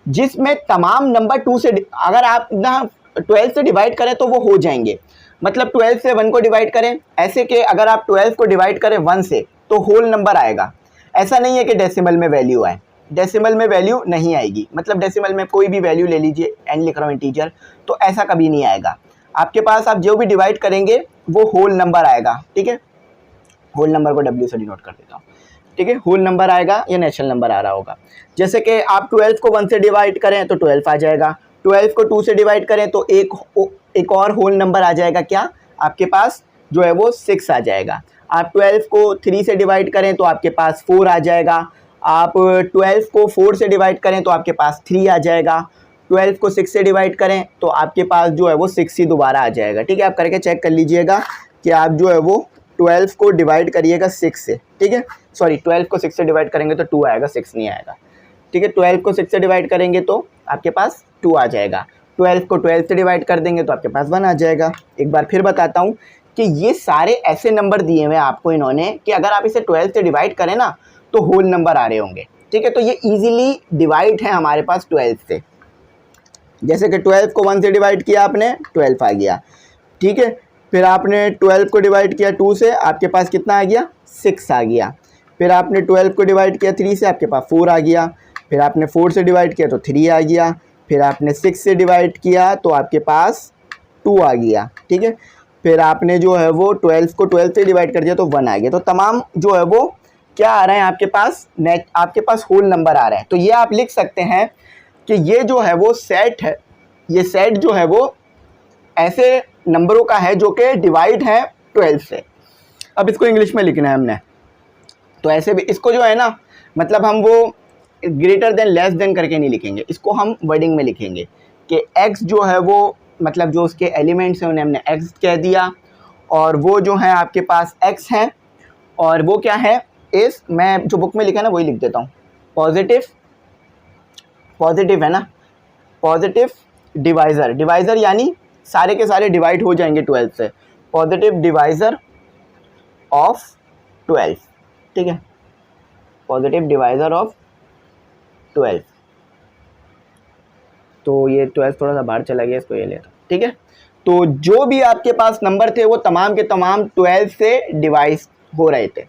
जिसमें तमाम नंबर 2 से, अगर आप ना 12 से डिवाइड करें तो वो हो जाएंगे, मतलब 12 से 1 को डिवाइड करें, ऐसे कि अगर आप 12 को डिवाइड करें 1 से तो होल नंबर आएगा। ऐसा नहीं है कि डेसिमल में वैल्यू आए, डेसिमल में वैल्यू नहीं आएगी, मतलब डेसिमल में कोई भी वैल्यू ले लीजिए, n लिख रहा हूँ इंटीजर, तो ऐसा कभी नहीं आएगा आपके पास। आप जो भी डिवाइड करेंगे वो होल नंबर आएगा, ठीक है। होल नंबर को W से डिनोट कर देता हूँ, ठीक है। होल नंबर आएगा या नेचुरल नंबर आ रहा होगा। जैसे कि आप 12 को 1 से डिवाइड करें तो 12 आ जाएगा, 12 को 2 से डिवाइड करें तो एक और होल नंबर आ जाएगा, क्या आपके पास जो है वो 6 आ जाएगा। आप 12 को 3 से डिवाइड करें तो आपके पास 4 आ जाएगा। आप 12 को 4 से डिवाइड करें तो आपके पास 3 आ जाएगा। 12 को 6 से डिवाइड करें तो आपके पास जो है वो 6 ही दोबारा आ जाएगा, ठीक है। आप करके चेक कर लीजिएगा कि आप जो है वो 12 को डिवाइड करिएगा 6 से, ठीक है। सॉरी, 12 को 6 से डिवाइड करेंगे तो 2 आएगा, 6 नहीं आएगा, ठीक है। 12 को 6 से डिवाइड करेंगे तो आपके पास 2 आ जाएगा। 12 को 12 से डिवाइड कर देंगे तो आपके पास 1 आ जाएगा। एक बार फिर बताता हूँ कि ये सारे ऐसे नंबर दिए हुए हैं आपको इन्होंने कि अगर आप इसे 12 से डिवाइड करें ना तो होल नंबर आ रहे होंगे, ठीक है। तो ये इजीली डिवाइड है हमारे पास 12 से। जैसे कि 12 को 1 से डिवाइड किया आपने, 12 आ गया, ठीक है। फिर आपने 12 को डिवाइड किया 2 से, आपके पास कितना आ गया, 6 आ गया। फिर आपने 12 को डिवाइड किया 3 से, आपके पास 4 आ गया। फिर आपने 4 से डिवाइड किया तो 3 आ गया। फिर आपने 6 से डिवाइड किया तो आपके पास 2 आ गया, ठीक है। फिर आपने जो है वो 12 को 12 से डिवाइड कर दिया तो 1 आ गया। तो तमाम जो है वो क्या आ रहे हैं आपके पास, आपके पास होल नंबर आ रहे हैं। तो ये आप लिख सकते हैं कि ये जो है वो सेट है, ये सेट जो है वो ऐसे नंबरों का है जो कि डिवाइड है 12 से। अब इसको इंग्लिश में लिखना है हमने, तो ऐसे भी इसको जो है ना, मतलब हम वो ग्रेटर देन लेस देन करके नहीं लिखेंगे, इसको हम वर्डिंग में लिखेंगे कि x जो है वो, मतलब जो उसके एलिमेंट्स हैं उन्हें हमने x कह दिया, और वो जो है आपके पास x हैं, और वो क्या है, इस मैं जो बुक में लिखा है ना वही लिख देता हूँ, पॉजिटिव, पॉजिटिव है ना, पॉजिटिव डिवाइज़र, डिवाइज़र यानी सारे के सारे डिवाइड हो जाएंगे 12 से, पॉजिटिव डिवाइज़र ऑफ 12, ठीक है, पॉजिटिव डिवाइज़र ऑफ 12। तो ये 12 थोड़ा सा बाहर चला गया, इसको ये लेता, ठीक है। तो जो भी आपके पास नंबर थे वो तमाम के तमाम 12 से डिवाइड हो रहे थे,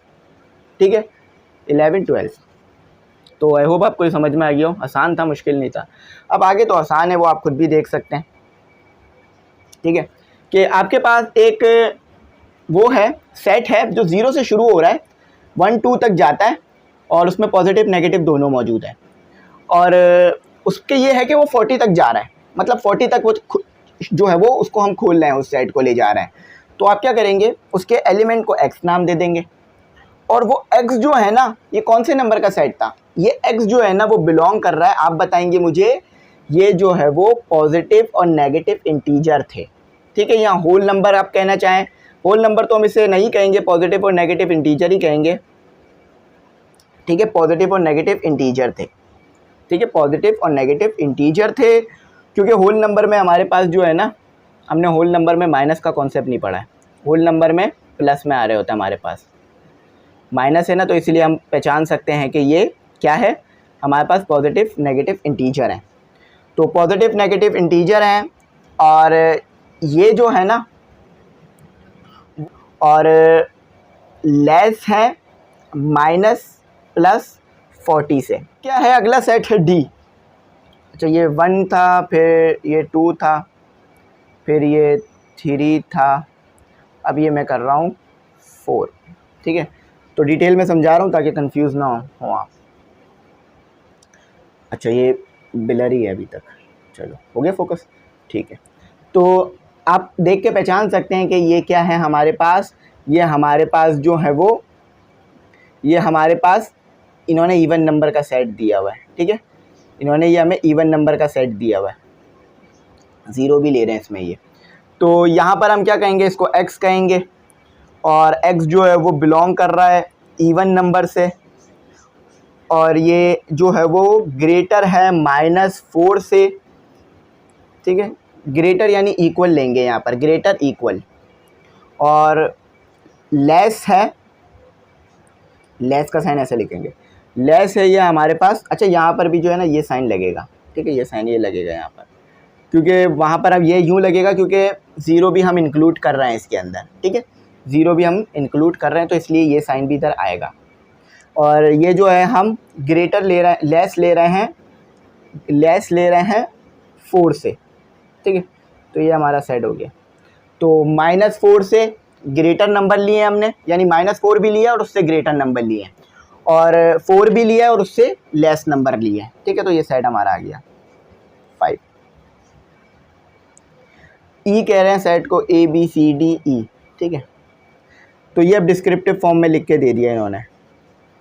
ठीक है, 11, 12। तो आई होप आपको समझ में आ गया हो, आसान था, मुश्किल नहीं था। अब आगे तो आसान है, वो आप खुद भी देख सकते हैं, ठीक है, कि आपके पास एक वो है सेट है जो 0 से शुरू हो रहा है, 1 2 तक जाता है, और उसमें पॉजिटिव नेगेटिव दोनों मौजूद है, और उसके ये है कि वो 40 तक जा रहा है, मतलब 40 तक वो जो है वो उसको हम खोल रहे हैं, उस सेट को ले जा रहे हैं। तो आप क्या करेंगे, उसके एलिमेंट को x नाम दे देंगे, और वो x जो है ना, ये कौन से नंबर का सेट था, ये x जो है ना वो बिलोंग कर रहा है, आप बताएंगे मुझे, ये जो है वो पॉजिटिव और नेगेटिव इंटीजर थे, ठीक है। यहाँ होल नंबर आप कहना चाहें, होल नंबर तो हम इसे नहीं कहेंगे, पॉजिटिव और नेगेटिव इंटीजर ही कहेंगे, ठीक है, पॉजिटिव और नेगेटिव इंटीजर थे, ठीक है, पॉजिटिव और नेगेटिव इंटीजर थे, क्योंकि होल नंबर में हमारे पास जो है ना, हमने होल नंबर में माइनस का कॉन्सेप्ट नहीं पढ़ा है, होल नंबर में प्लस में आ रहे होते हैं, हमारे पास माइनस है ना, तो इसलिए हम पहचान सकते हैं कि ये क्या है, हमारे पास पॉजिटिव नेगेटिव इंटीजर हैं। तो पॉजिटिव नेगेटिव इंटीजर हैं, और ये जो है ना, और लेस है माइनस प्लस 40 से। क्या है अगला सेट है डी। अच्छा, ये 1 था, फिर ये 2 था, फिर ये 3 था, अब ये मैं कर रहा हूँ 4, ठीक है। तो डिटेल में समझा रहा हूँ ताकि कंफ्यूज ना हो आप। अच्छा, ये बिलरी है अभी तक, चलो हो गया फोकस, ठीक है। तो आप देख के पहचान सकते हैं कि ये क्या है हमारे पास, ये हमारे पास जो है वो, ये हमारे पास इन्होंने इवन नंबर का सेट दिया हुआ है, ठीक है, इन्होंने ये हमें इवन नंबर का सेट दिया हुआ है, 0 भी ले रहे हैं इसमें ये। तो यहाँ पर हम क्या कहेंगे, इसको x कहेंगे, और x जो है वो बिलोंग कर रहा है इवन नंबर से, और ये जो है वो ग्रेटर है -4 से, ठीक है, ग्रेटर यानी इक्वल लेंगे यहाँ पर, ग्रेटर इक्वल, और लेस है, लेस का साइन ऐसे लिखेंगे, लेस है ये हमारे पास। अच्छा, यहाँ पर भी जो है ना ये साइन लगेगा, ठीक है, ये साइन ये लगेगा यहाँ पर, क्योंकि वहाँ पर अब ये यूँ लगेगा क्योंकि 0 भी हम इंक्लूड कर रहे हैं इसके अंदर, ठीक है, 0 भी हम इंक्लूड कर रहे हैं, तो इसलिए ये साइन भी इधर आएगा। और ये जो है हम ग्रेटर ले रहे हैं, लेस ले रहे हैं 4 से, ठीक है। तो ये हमारा सेट हो गया। तो -4 से ग्रेटर नंबर लिए हमने, यानी -4 भी लिया और उससे ग्रेटर नंबर लिए, और 4 भी लिया और उससे लेस नंबर लिए, ठीक है। तो ये सेट हमारा आ गया 5। ई कह रहे हैं सेट को, ABCDE, ठीक है। तो ये अब डिस्क्रिप्टिव फॉर्म में लिख के दे दिया इन्होंने,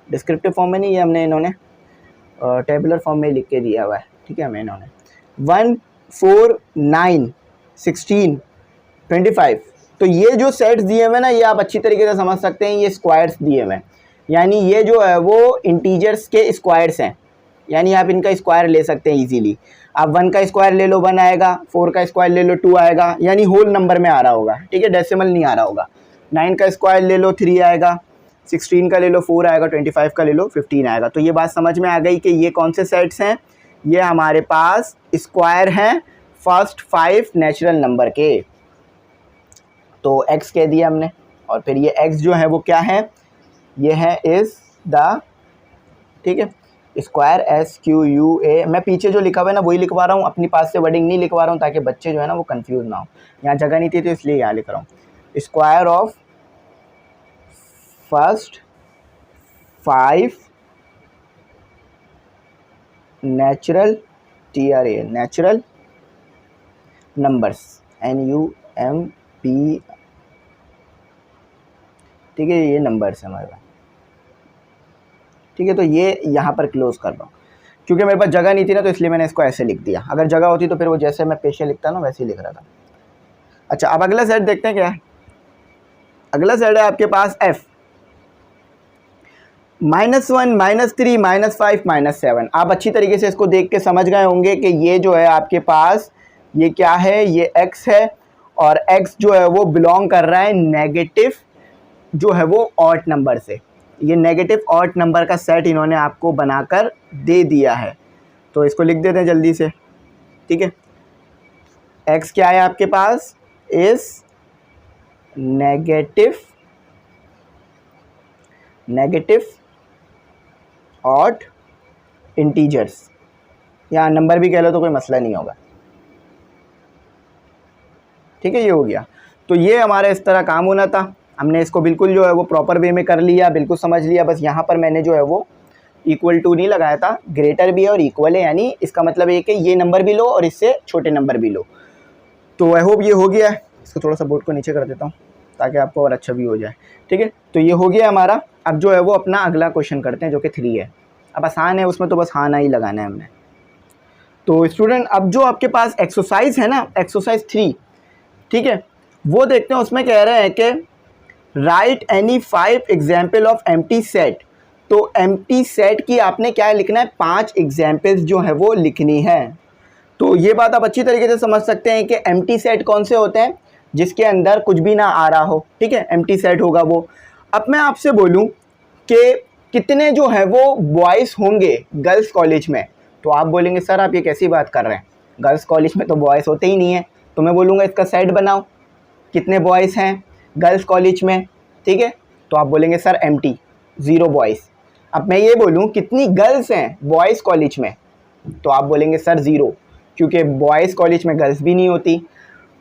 डिस्क्रिप्टिव फॉर्म में नहीं, ये हमने इन्होंने टेबुलर फॉर्म में लिख के दिया हुआ है, ठीक है। हमें इन्होंने 1 4 9 16 25, तो ये जो सेट्स दिए हुए ना, ये आप अच्छी तरीके से समझ सकते हैं, ये स्क्वायर्स दिए हुए हैं, यानी ये जो है वो इंटीजर्स के स्क्वायर्स हैं, यानी आप इनका स्क्वायर ले सकते हैं इजीली। आप 1 का स्क्वायर ले लो 1 आएगा, 4 का स्क्वायर ले लो 2 आएगा, यानी होल नंबर में आ रहा होगा, ठीक है, डेसिमल नहीं आ रहा होगा। 9 का स्क्वायर ले लो 3 आएगा, 16 का ले लो 4 आएगा, 25 का ले लो 15 आएगा। तो ये बात समझ में आ गई कि ये कौन से सेट्स हैं, ये हमारे पास स्क्वायर हैं फर्स्ट 5 नेचुरल नंबर के। तो x कह दिया हमने, और फिर ये x जो है वो क्या है, ये है इज़ द, ठीक है, स्क्वायर SQUA। मैं पीछे जो लिखा हुआ है ना वही लिखवा रहा हूँ, अपनी पास से वर्डिंग नहीं लिखवा रहा हूँ, ताकि बच्चे जो है ना वो कंफ्यूज ना हो। यहाँ जगह नहीं थी तो इसलिए यहाँ लिख रहा हूँ, square of first 5 natural natural numbers NUMP, ठीक है, ये नंबर्स है हमारे पास, ठीक है। तो ये यहाँ पर क्लोज कर रहा हूँ, क्योंकि मेरे पास जगह नहीं थी ना, तो इसलिए मैंने इसको ऐसे लिख दिया। अगर जगह होती तो फिर वो जैसे मैं पेशे लिखता ना वैसे ही लिख रहा था। अच्छा, अब अगला सेट देखते हैं क्या है। अगला सेट है आपके पास F -1 -3 -5 -7। आप अच्छी तरीके से इसको देख के समझ गए होंगे कि ये जो है आपके पास ये क्या है, ये x है, और x जो है वो बिलोंग कर रहा है नेगेटिव जो है वो ऑड नंबर से। ये नेगेटिव ऑड नंबर का सेट इन्होंने आपको बनाकर दे दिया है, तो इसको लिख देते हैं जल्दी से, ठीक है। x क्या है आपके पास, इज नेगेटिव ऑड इंटीजर्स, या नंबर भी कह लो तो कोई मसला नहीं होगा, ठीक है। ये हो गया। तो ये हमारा इस तरह काम होना था, हमने इसको बिल्कुल जो है वो प्रॉपर वे में कर लिया, बिल्कुल समझ लिया। बस यहाँ पर मैंने जो है वो इक्वल टू नहीं लगाया था, ग्रेटर भी है और इक्वल है, यानी इसका मतलब ये कि ये नंबर भी लो और इससे छोटे नंबर भी लो। तो आई होप ये हो गया है। इसको थोड़ा सा बोर्ड को नीचे कर देता हूँ ताकि आपको और अच्छा भी हो जाए, ठीक है। तो ये हो गया हमारा। अब जो है वो अपना अगला क्वेश्चन करते हैं जो कि 3 है। अब आसान है, उसमें तो बस हाँ ना ही लगाना है हमने। तो स्टूडेंट, अब जो आपके पास एक्सरसाइज है ना, एक्सरसाइज 3, ठीक है, वो देखते हैं। उसमें कह रहे हैं कि right any 5 example of empty set. तो एम्प्टी सेट की आपने क्या लिखना है, 5 एग्जाम्पल्स जो है वो लिखनी है। तो ये बात आप अच्छी तरीके से समझ सकते हैं कि एम्प्टी सेट कौन से होते हैं, जिसके अंदर कुछ भी ना आ रहा हो, ठीक है, एम्प्टी सेट होगा वो। अब मैं आपसे बोलूं कि कितने जो है वो बॉयज़ होंगे गर्ल्स कॉलेज में, तो आप बोलेंगे सर आप ये कैसी बात कर रहे हैं, गर्ल्स कॉलेज में तो बॉयज़ होते ही नहीं है। तो मैं बोलूँगा इसका सेट बनाओ, कितने बॉयज़ हैं गर्ल्स कॉलेज में, ठीक है। तो आप बोलेंगे सर एम्प्टी, 0 बॉयज़। अब मैं ये बोलूँ कितनी गर्ल्स हैं बॉयज़ कॉलेज में, तो आप बोलेंगे सर 0, क्योंकि बॉयज़ कॉलेज में गर्ल्स भी नहीं होती।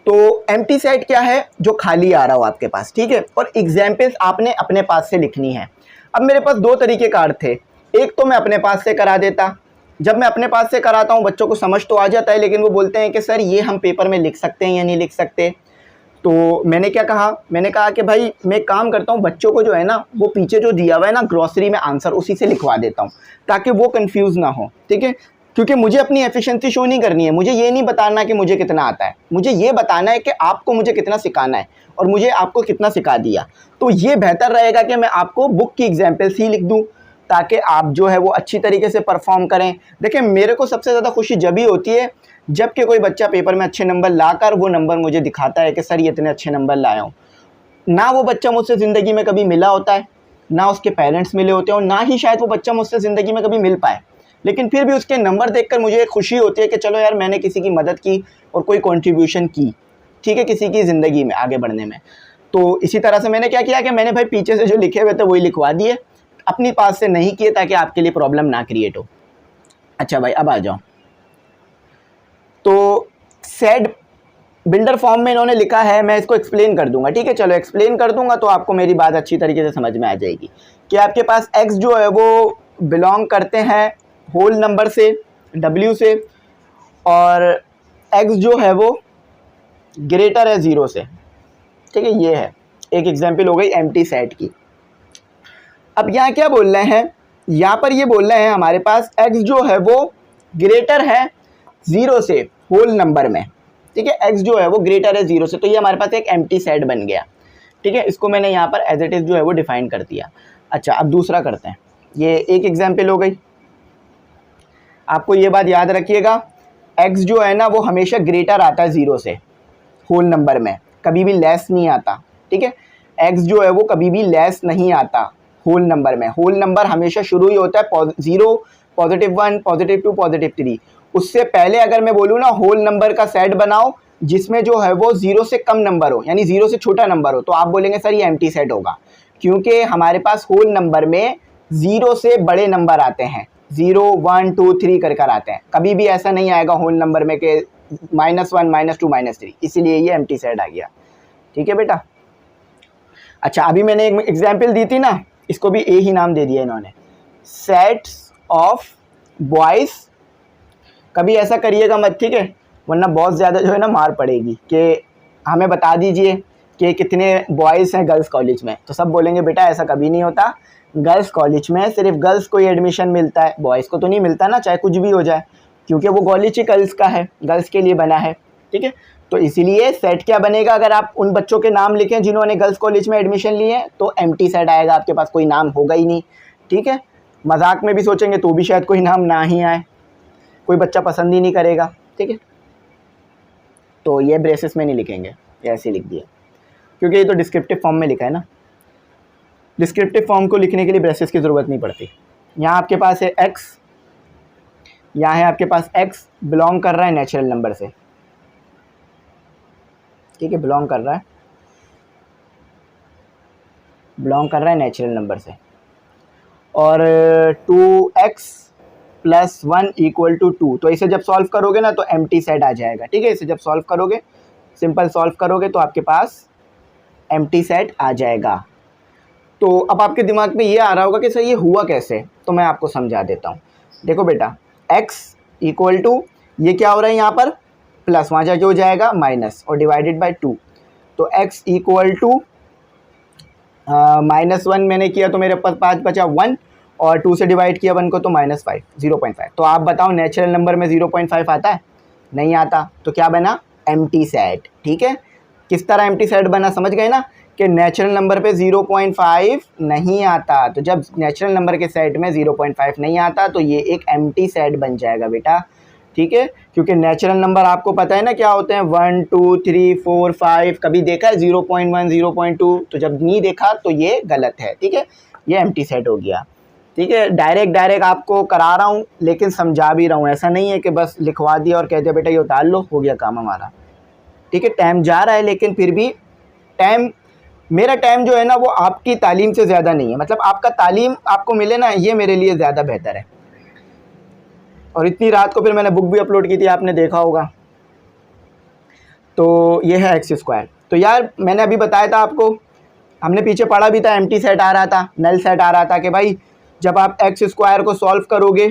तो एम्प्टी सेट क्या है, जो खाली आ रहा हो आपके पास, ठीक है। और एग्जाम्पल्स आपने अपने पास से लिखनी है। अब मेरे पास 2 तरीके कार थे, एक तो मैं अपने पास से करा देता। जब मैं अपने पास से कराता हूँ बच्चों को समझ तो आ जाता है, लेकिन वो बोलते हैं कि सर ये हम पेपर में लिख सकते हैं या नहीं लिख सकते। तो मैंने क्या कहा, मैंने कहा कि भाई मैं एक काम करता हूँ, बच्चों को जो है ना वो पीछे जो दिया हुआ है ना ग्रॉसरी में आंसर, उसी से लिखवा देता हूँ ताकि वो कंफ्यूज ना हो, ठीक है। क्योंकि मुझे अपनी एफिशिएंसी शो नहीं करनी है, मुझे ये नहीं बताना कि मुझे कितना आता है, मुझे ये बताना है कि आपको मुझे कितना सिखाना है और मुझे आपको कितना सिखा दिया। तो ये बेहतर रहेगा कि मैं आपको बुक की एग्जाम्पल्स ही लिख दूँ ताकि आप जो है वो अच्छी तरीके से परफॉर्म करें। देखिए मेरे को सबसे ज़्यादा खुशी जब ही होती है जबकि कोई बच्चा पेपर में अच्छे नंबर लाकर वो नंबर मुझे दिखाता है कि सर ये इतने अच्छे नंबर लाया हूँ। ना वो बच्चा मुझसे ज़िंदगी में कभी मिला होता है, ना उसके पेरेंट्स मिले होते हैं, और ना ही शायद वो बच्चा मुझसे ज़िंदगी में कभी मिल पाए, लेकिन फिर भी उसके नंबर देखकर मुझे खुशी होती है कि चलो यार मैंने किसी की मदद की और कोई कंट्रीब्यूशन की, ठीक है, किसी की ज़िंदगी में आगे बढ़ने में। तो इसी तरह से मैंने क्या किया कि मैंने भाई पीछे से जो लिखे हुए थे वही लिखवा दिए अपनी पास से नहीं किए ताकि आपके लिए प्रॉब्लम ना क्रिएट हो। अच्छा भाई अब आ जाओ, तो सेट बिल्डर फॉर्म में इन्होंने लिखा है, मैं इसको एक्सप्लेन कर दूंगा, ठीक है। चलो एक्सप्लेन कर दूंगा तो आपको मेरी बात अच्छी तरीके से समझ में आ जाएगी कि आपके पास x जो है वो बिलोंग करते हैं होल नंबर से, w से, और x जो है वो ग्रेटर है 0 से, ठीक है। ये है एक एग्जांपल हो गई एम्प्टी सेट की। अब यहाँ क्या बोल रहे हैं, यहाँ पर ये बोल रहे हैं हमारे पास x जो है वो ग्रेटर है 0 से होल नंबर में, ठीक है। x जो है वो ग्रेटर है 0 से, तो ये हमारे पास एक एम्प्टी सेट बन गया, ठीक है। इसको मैंने यहाँ पर एज इट इज़ जो है वो डिफाइन कर दिया। अच्छा अब दूसरा करते हैं, ये एक एग्जांपल हो गई। आपको ये बात याद रखिएगा, x जो है ना वो हमेशा ग्रेटर आता है 0 से होल नंबर में, कभी भी लेस नहीं आता, ठीक है। x जो है वो कभी भी लेस नहीं आता होल नंबर में। होल नंबर हमेशा शुरू ही होता है 0, +1, +2, +3। उससे पहले अगर मैं बोलूँ ना होल नंबर का सेट बनाओ जिसमें जो है वो 0 से कम नंबर हो, यानी 0 से छोटा नंबर हो, तो आप बोलेंगे सर ये एम्प्टी सेट होगा, क्योंकि हमारे पास होल नंबर में 0 से बड़े नंबर आते हैं, 0, 1, 2, 3 कर आते हैं। कभी भी ऐसा नहीं आएगा होल नंबर में कि -1, -2, -3, इसीलिए ये एम्प्टी सेट आ गया, ठीक है बेटा। अच्छा अभी मैंने एक एग्जाम्पल दी थी ना, इसको भी ए ही नाम दे दिया इन्होंने, सेट्स ऑफ बॉयज़। कभी ऐसा करिएगा मत, ठीक है, वरना बहुत ज़्यादा जो है ना मार पड़ेगी कि हमें बता दीजिए कि कितने बॉयज़ हैं गर्ल्स कॉलेज में, तो सब बोलेंगे बेटा ऐसा कभी नहीं होता, गर्ल्स कॉलेज में सिर्फ गर्ल्स को ही एडमिशन मिलता है, बॉयज़ को तो नहीं मिलता ना, चाहे कुछ भी हो जाए, क्योंकि वो कॉलेज ही गर्ल्स का है, गर्ल्स के लिए बना है, ठीक है। तो इसीलिए सेट क्या बनेगा, अगर आप उन बच्चों के नाम लिखें जिन्होंने गर्ल्स कॉलेज में एडमिशन लिए हैं तो एम्प्टी सेट आएगा, आपके पास कोई नाम होगा ही नहीं, ठीक है। मजाक में भी सोचेंगे तो भी शायद कोई नाम ना ही आए, कोई बच्चा पसंद ही नहीं करेगा, ठीक है। तो ये ब्रेसेस में नहीं लिखेंगे, ये ऐसे लिख दिया, क्योंकि ये तो डिस्क्रिप्टिव फॉर्म में लिखा है ना, डिस्क्रिप्टिव फॉर्म को लिखने के लिए ब्रेसेस की ज़रूरत नहीं पड़ती। यहाँ आपके पास है x, यहाँ है आपके पास x बिलोंग कर रहा है नेचुरल नंबर से, ठीक है, बिलोंग कर रहा है नेचुरल नंबर से, और 2x + 1 = 2। तो इसे जब सॉल्व करोगे ना तो एम्प्टी सेट आ जाएगा, ठीक है। इसे जब सॉल्व करोगे, सिंपल सॉल्व करोगे तो आपके पास एम्प्टी सेट आ जाएगा। तो अब आपके दिमाग में ये आ रहा होगा कि सर ये हुआ कैसे, तो मैं आपको समझा देता हूँ। देखो बेटा x = ये क्या हो रहा है यहाँ पर प्लस, वहाँ जाके हो जाएगा माइनस, और डिवाइडेड बाय 2। तो x = -1 मैंने किया तो मेरे पास 5 बचा 1, और 2 से डिवाइड किया 1 को तो -5, 0.5। तो आप बताओ नेचुरल नंबर में 0.5 आता है? नहीं आता, तो क्या बना एम्प्टी सेट, ठीक है। किस तरह एम्प्टी सेट बना समझ गए ना, कि नेचुरल नंबर पे 0.5 नहीं आता, तो जब नेचुरल नंबर के सेट में 0.5 नहीं आता तो ये एक एम्प्टी सेट बन जाएगा बेटा, ठीक है। क्योंकि नेचुरल नंबर आपको पता है ना क्या होते हैं, 1, 2, 3, 4, 5, कभी देखा है 0.1, 0.2, तो जब नहीं देखा तो ये गलत है, ठीक है। ये एम्प्टी सेट हो गया, ठीक है। डायरेक्ट आपको करा रहा हूँ लेकिन समझा भी रहा हूँ, ऐसा नहीं है कि बस लिखवा दिया और कहते बेटा ये उतार लो हो गया काम हमारा, ठीक है। टाइम जा रहा है लेकिन फिर भी मेरा टाइम जो है ना वो आपकी तालीम से ज़्यादा नहीं है, मतलब आपका तालीम आपको मिले ना ये मेरे लिए ज़्यादा बेहतर है। और इतनी रात को फिर मैंने बुक भी अपलोड की थी, आपने देखा होगा। तो ये है x²। तो यार मैंने अभी बताया था आपको, हमने पीछे पढ़ा भी था, एम्प्टी सेट आ रहा था, नल सेट आ रहा था कि भाई जब आप x² को सॉल्व करोगे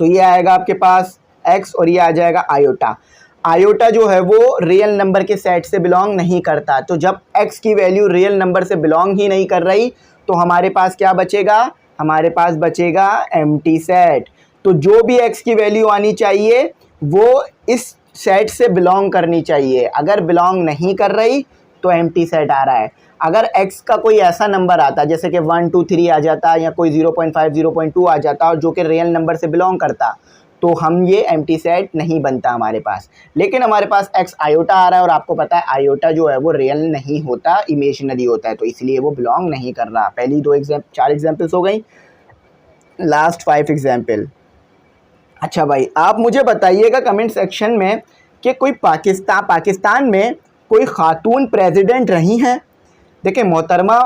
तो ये आएगा आपके पास x और ये आ जाएगा आयोटा। आयोटा जो है वो रियल नंबर के सेट से बिलोंग नहीं करता, तो जब x की वैल्यू रियल नंबर से बिलोंग ही नहीं कर रही तो हमारे पास क्या बचेगा, हमारे पास बचेगा एम्प्टी सेट। तो जो भी x की वैल्यू आनी चाहिए वो इस सेट से बिलोंग करनी चाहिए, अगर बिलोंग नहीं कर रही तो एम्प्टी सेट आ रहा है। अगर x का कोई ऐसा नंबर आता जैसे कि 1, 2, 3 आ जाता या कोई 0.5, 0.2 आ जाता और जो कि रियल नंबर से बिलोंग करता तो हम ये एम्प्टी सेट नहीं बनता हमारे पास। लेकिन हमारे पास x आयोटा आ रहा है और आपको पता है आयोटा जो है वो रियल नहीं होता, इमेजिनरी होता है, तो इसलिए वो बिलोंग नहीं कर रहा। पहली 4 एग्जाम्पल्स हो गई, लास्ट 5 एग्जाम्पल। अच्छा भाई आप मुझे बताइएगा कमेंट सेक्शन में कि कोई पाकिस्तान में कोई खातून प्रेसिडेंट रही हैं। देखिए मोहतरमा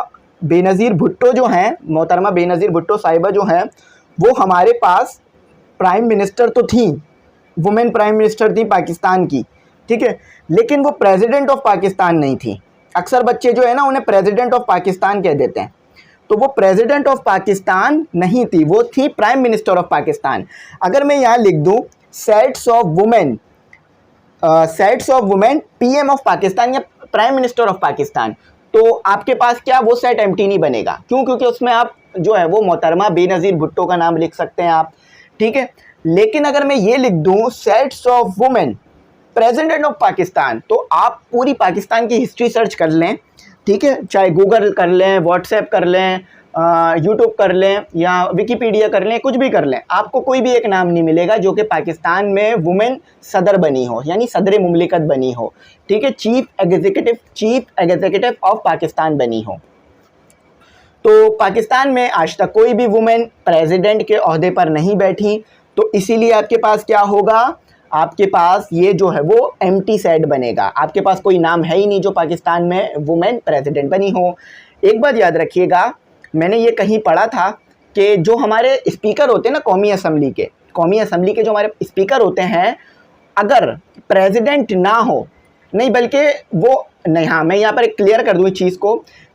बेनज़ीर भुट्टो जो हैं, मोहतरमा बेनज़ीर भुट्टो साहिबा जो हैं, वो हमारे पास प्राइम मिनिस्टर तो थी, वुमेन प्राइम मिनिस्टर थी पाकिस्तान की, ठीक है, लेकिन वो प्रेसिडेंट ऑफ पाकिस्तान नहीं थी। अक्सर बच्चे जो है ना उन्हें प्रेसिडेंट ऑफ पाकिस्तान कह देते हैं, तो वो प्रेसिडेंट ऑफ पाकिस्तान नहीं थी, वो थी प्राइम मिनिस्टर ऑफ पाकिस्तान। अगर मैं यहाँ लिख दूँ sets of women PM of Pakistan या प्राइम मिनिस्टर ऑफ पाकिस्तान, तो आपके पास क्या वो सेट एम्प्टी नहीं बनेगा। क्यों? क्योंकि उसमें आप जो है वो मोहतरमा बेनज़ीर भुट्टो का नाम लिख सकते हैं आप, ठीक है। लेकिन अगर मैं ये लिख दूँ sets of women president of Pakistan, तो आप पूरी पाकिस्तान की हिस्ट्री सर्च कर लें, ठीक है, चाहे गूगल कर लें, व्हाट्सएप कर लें, यूट्यूब कर लें या विकीपीडिया कर लें, कुछ भी कर लें, आपको कोई भी एक नाम नहीं मिलेगा जो कि पाकिस्तान में वुमेन सदर बनी हो, यानी सदर मुमलिकत बनी हो, ठीक है, चीफ एग्जीक्यूटिव ऑफ पाकिस्तान बनी हो। तो पाकिस्तान में आज तक कोई भी वुमेन प्रेसिडेंट के ओहदे पर नहीं बैठी, तो इसीलिए आपके पास क्या होगा, आपके पास ये जो है वो एम्प्टी सेट बनेगा। आपके पास कोई नाम है ही नहीं जो पाकिस्तान में वुमेन प्रेसिडेंट बनी हो। एक बात याद रखिएगा, मैंने ये कहीं पढ़ा था कि जो हमारे स्पीकर होते हैं ना कौमी असम्बली के जो हमारे स्पीकर होते हैं, अगर प्रेसिडेंट ना हो, नहीं बल्कि वो नहीं, हाँ मैं यहाँ पर क्लियर कर दूँ इस चीज़ को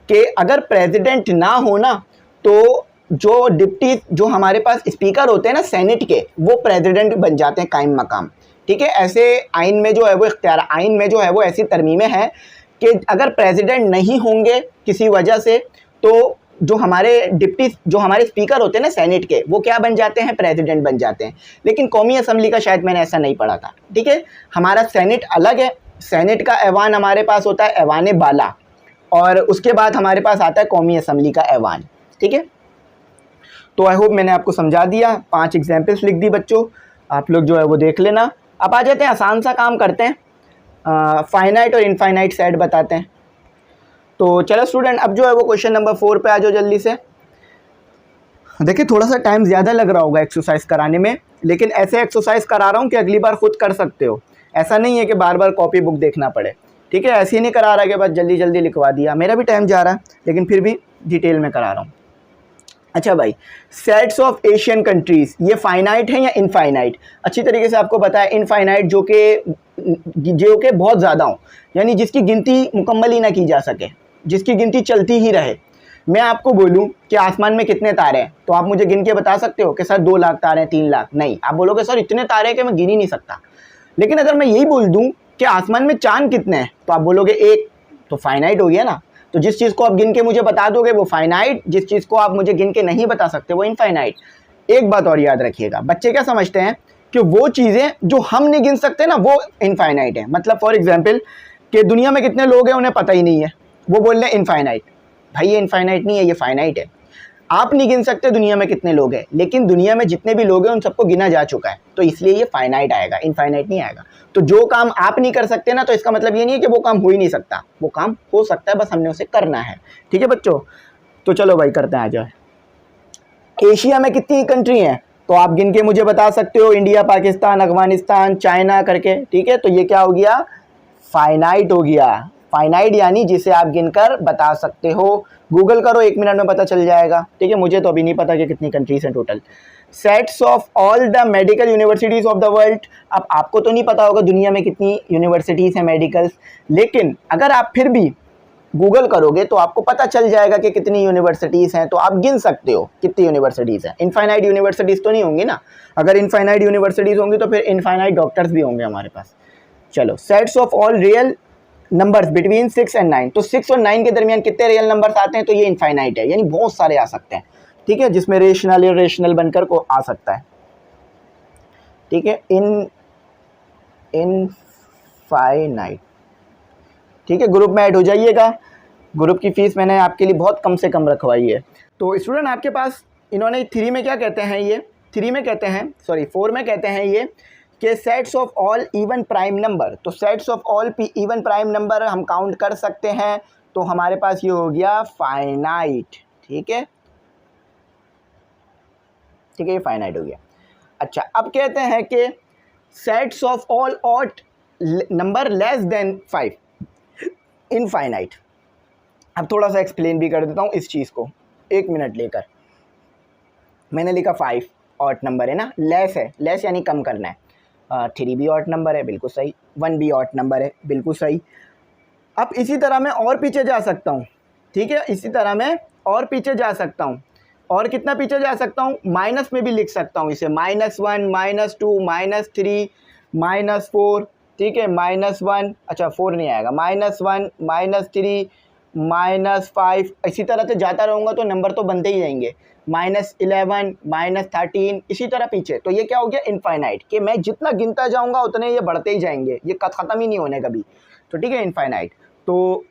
कि अगर प्रेसिडेंट ना हो ना, तो जो डिप्टी जो हमारे पास स्पीकर होते हैं ना सेनेट के, वो प्रेसिडेंट बन जाते हैं कायम मकाम, ठीक है। ऐसे आइन में जो है वो इख्तियार, आइन में जो है वो ऐसी तरमीमें हैं कि अगर प्रेसिडेंट नहीं होंगे किसी वजह से, तो जो हमारे स्पीकर होते हैं ना सेनेट के, वो क्या बन जाते हैं, प्रेसिडेंट बन जाते हैं। लेकिन कौमी असम्बली का शायद मैंने ऐसा नहीं पढ़ा था, ठीक है। हमारा सेनेट अलग है, सेनेट का ऐवान हमारे पास होता है ऐवान बाला, और उसके बाद हमारे पास आता है कौमी असम्बली का ऐवान, ठीक है। तो आई होप मैंने आपको समझा दिया, 5 एग्जाम्पल्स लिख दी बच्चों, आप लोग जो है वो देख लेना। अब आ जाते हैं, आसान सा काम करते हैं, फाइनाइट और इनफाइनाइट सेट बताते हैं। तो चलो स्टूडेंट, अब जो है वो क्वेश्चन नंबर 4 पे आ जाओ जल्दी से। देखिए थोड़ा सा टाइम ज़्यादा लग रहा होगा एक्सरसाइज कराने में, लेकिन ऐसे एक्सरसाइज करा रहा हूँ कि अगली बार खुद कर सकते हो। ऐसा नहीं है कि बार बार कॉपी बुक देखना पड़े, ठीक है। ऐसे ही नहीं करा रहा कि बस जल्दी जल्दी लिखवा दिया, मेरा भी टाइम जा रहा है, लेकिन फिर भी डिटेल में करा रहा हूँ। अच्छा भाई, सेट्स ऑफ एशियन कंट्रीज़, ये फाइनाइट है या इनफाइनाइट? अच्छी तरीके से आपको पता है इनफाइनाइट जो कि बहुत ज़्यादा हो, यानी जिसकी गिनती मुकम्मल ही ना की जा सके, जिसकी गिनती चलती ही रहे। मैं आपको बोलूं कि आसमान में कितने तारे हैं, तो आप मुझे गिन के बता सकते हो कि सर 2 लाख तारे हैं, 3 लाख? नहीं, आप बोलोगे सर इतने तारे हैं कि मैं गिन ही नहीं सकता। लेकिन अगर मैं यही बोल दूं कि आसमान में चांद कितने हैं, तो आप बोलोगे 1, तो फाइनाइट हो गया ना। तो जिस चीज़ को आप गिन के मुझे बता दोगे वो फाइनाइट, जिस चीज़ को आप मुझे गिन के नहीं बता सकते वो इनफाइनाइट। एक बात और याद रखिएगा, बच्चे क्या समझते हैं कि वो चीज़ें जो हम नहीं गिन सकते ना वो इनफाइनाइट है। मतलब फॉर एग्जाम्पल कि दुनिया में कितने लोग हैं उन्हें पता ही नहीं है, वो बोल रहे हैं इनफाइनाइट। भाई ये इनफाइनाइट नहीं है, ये फाइनाइट है। आप नहीं गिन सकते दुनिया में कितने लोग हैं, लेकिन दुनिया में जितने भी लोग हैं उन सबको गिना जा चुका है, तो इसलिए ये फाइनाइट आएगा, इनफाइनाइट नहीं आएगा। तो जो काम आप नहीं कर सकते ना, तो इसका मतलब ये नहीं है कि वो काम हो ही नहीं सकता, वो काम हो सकता है, बस हमने उसे करना है, ठीक है बच्चों। तो चलो भाई करते हैं, आ जाओ। एशिया में कितनी कंट्री हैं, तो आप गिन के मुझे बता सकते हो, इंडिया, पाकिस्तान, अफगानिस्तान, चाइना करके, ठीक है। तो ये क्या हो गया, फाइनाइट हो गया। फाइनाइट यानी जिसे आप गिनकर बता सकते हो। गूगल करो, 1 मिनट में पता चल जाएगा, ठीक है। मुझे तो अभी नहीं पता कि कितनी कंट्रीज हैं total. Sets of all the medical universities of the world, अब आपको तो नहीं पता होगा दुनिया में कितनी यूनिवर्सिटीज़ हैं मेडिकल्स, लेकिन अगर आप फिर भी गूगल करोगे तो आपको पता चल जाएगा कि कितनी यूनिवर्सिटीज़ हैं, तो आप गिन सकते हो कितनी यूनिवर्सिटीज़ हैं। इनफाइनाइट यूनिवर्सिटीज़ तो नहीं होंगी ना, अगर इनफाइनाइट यूनिवर्सिटीज़ होंगी तो फिर इनफाइनाइट डॉक्टर्स भी होंगे हमारे पास। चलो, sets of all real numbers between 6 and 9, तो 6 और 9 के दरमियान कितने रियल नंबर्स आते हैं, तो ये इनफाइनाइट है, यानी बहुत सारे आ सकते हैं, ठीक है, जिसमें रेशनल इरेशनल बनकर को आ सकता है, ठीक है। इनफाइनाइट, ठीक है। ग्रुप में ऐड हो जाइएगा, ग्रुप की फ़ीस मैंने आपके लिए बहुत कम से कम रखवाई है। तो स्टूडेंट आपके पास इन्होंने 3 में क्या कहते हैं, ये 4 में कहते हैं ये कि sets of all even prime number, तो sets of all even prime number हम काउंट कर सकते हैं, तो हमारे पास ये हो गया फाइनाइट, ठीक है, ये फाइनाइट हो गया। अच्छा, अब कहते हैं कि sets of all odd number less then 5, infinite. अब थोड़ा सा एक्सप्लेन भी कर देता हूँ इस चीज़ को, 1 मिनट लेकर। मैंने लिखा 5 ऑड नंबर है ना, लेस है, लेस यानी कम करना है। 3 भी ऑड नंबर है, बिल्कुल सही। 1 भी ऑड नंबर है, बिल्कुल सही। अब इसी तरह मैं और पीछे जा सकता हूँ, ठीक है, इसी तरह मैं और पीछे जा सकता हूँ। और कितना पीछे जा सकता हूँ, माइनस में भी लिख सकता हूँ इसे, -1 -2 -3 -4, ठीक है, -1, अच्छा 4 नहीं आएगा, -1 -3 -5, इसी तरह से जाता रहूँगा तो नंबर तो बनते ही जाएंगे, -11 -13, इसी तरह पीछे। तो ये क्या हो गया, इनफाइनाइट, कि मैं जितना गिनता जाऊँगा उतने ये बढ़ते ही जाएंगे, ये ख़त्म ही नहीं होने कभी। तो ठीक है, इनफाइनाइट। तो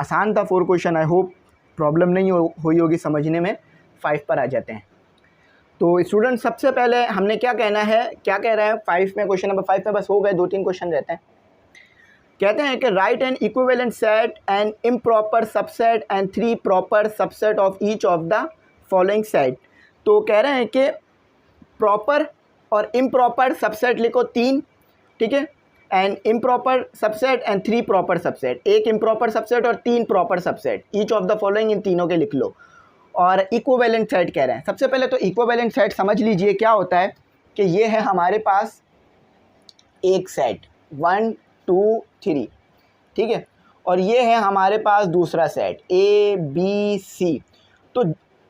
आसान था 4 क्वेश्चन, आई होप प्रॉब्लम नहीं हुई होगी समझने में। 5 पर आ जाते हैं। तो स्टूडेंट सबसे पहले हमने क्या कहना है, क्या कह रहे हैं 5 में, क्वेश्चन नंबर 5 में बस हो गए, 2-3 क्वेश्चन रहते हैं। कहते हैं कि right N equivalent set and improper subset and 3 proper subset of each of the following set. तो कह रहे हैं कि प्रॉपर और इम्प्रॉपर सबसेट लिखो 3, ठीक है, and improper subset and 3 proper subset, एक इम्प्रॉपर सबसेट और 3 proper subset, each of the following, इन तीनों के लिख लो। और इक्विवेलेंट सेट कह रहे हैं। सबसे पहले तो इक्विवेलेंट सेट समझ लीजिए क्या होता है, कि ये है हमारे पास एक सेट 1 2 3, ठीक है, और ये है हमारे पास दूसरा सेट ABC। तो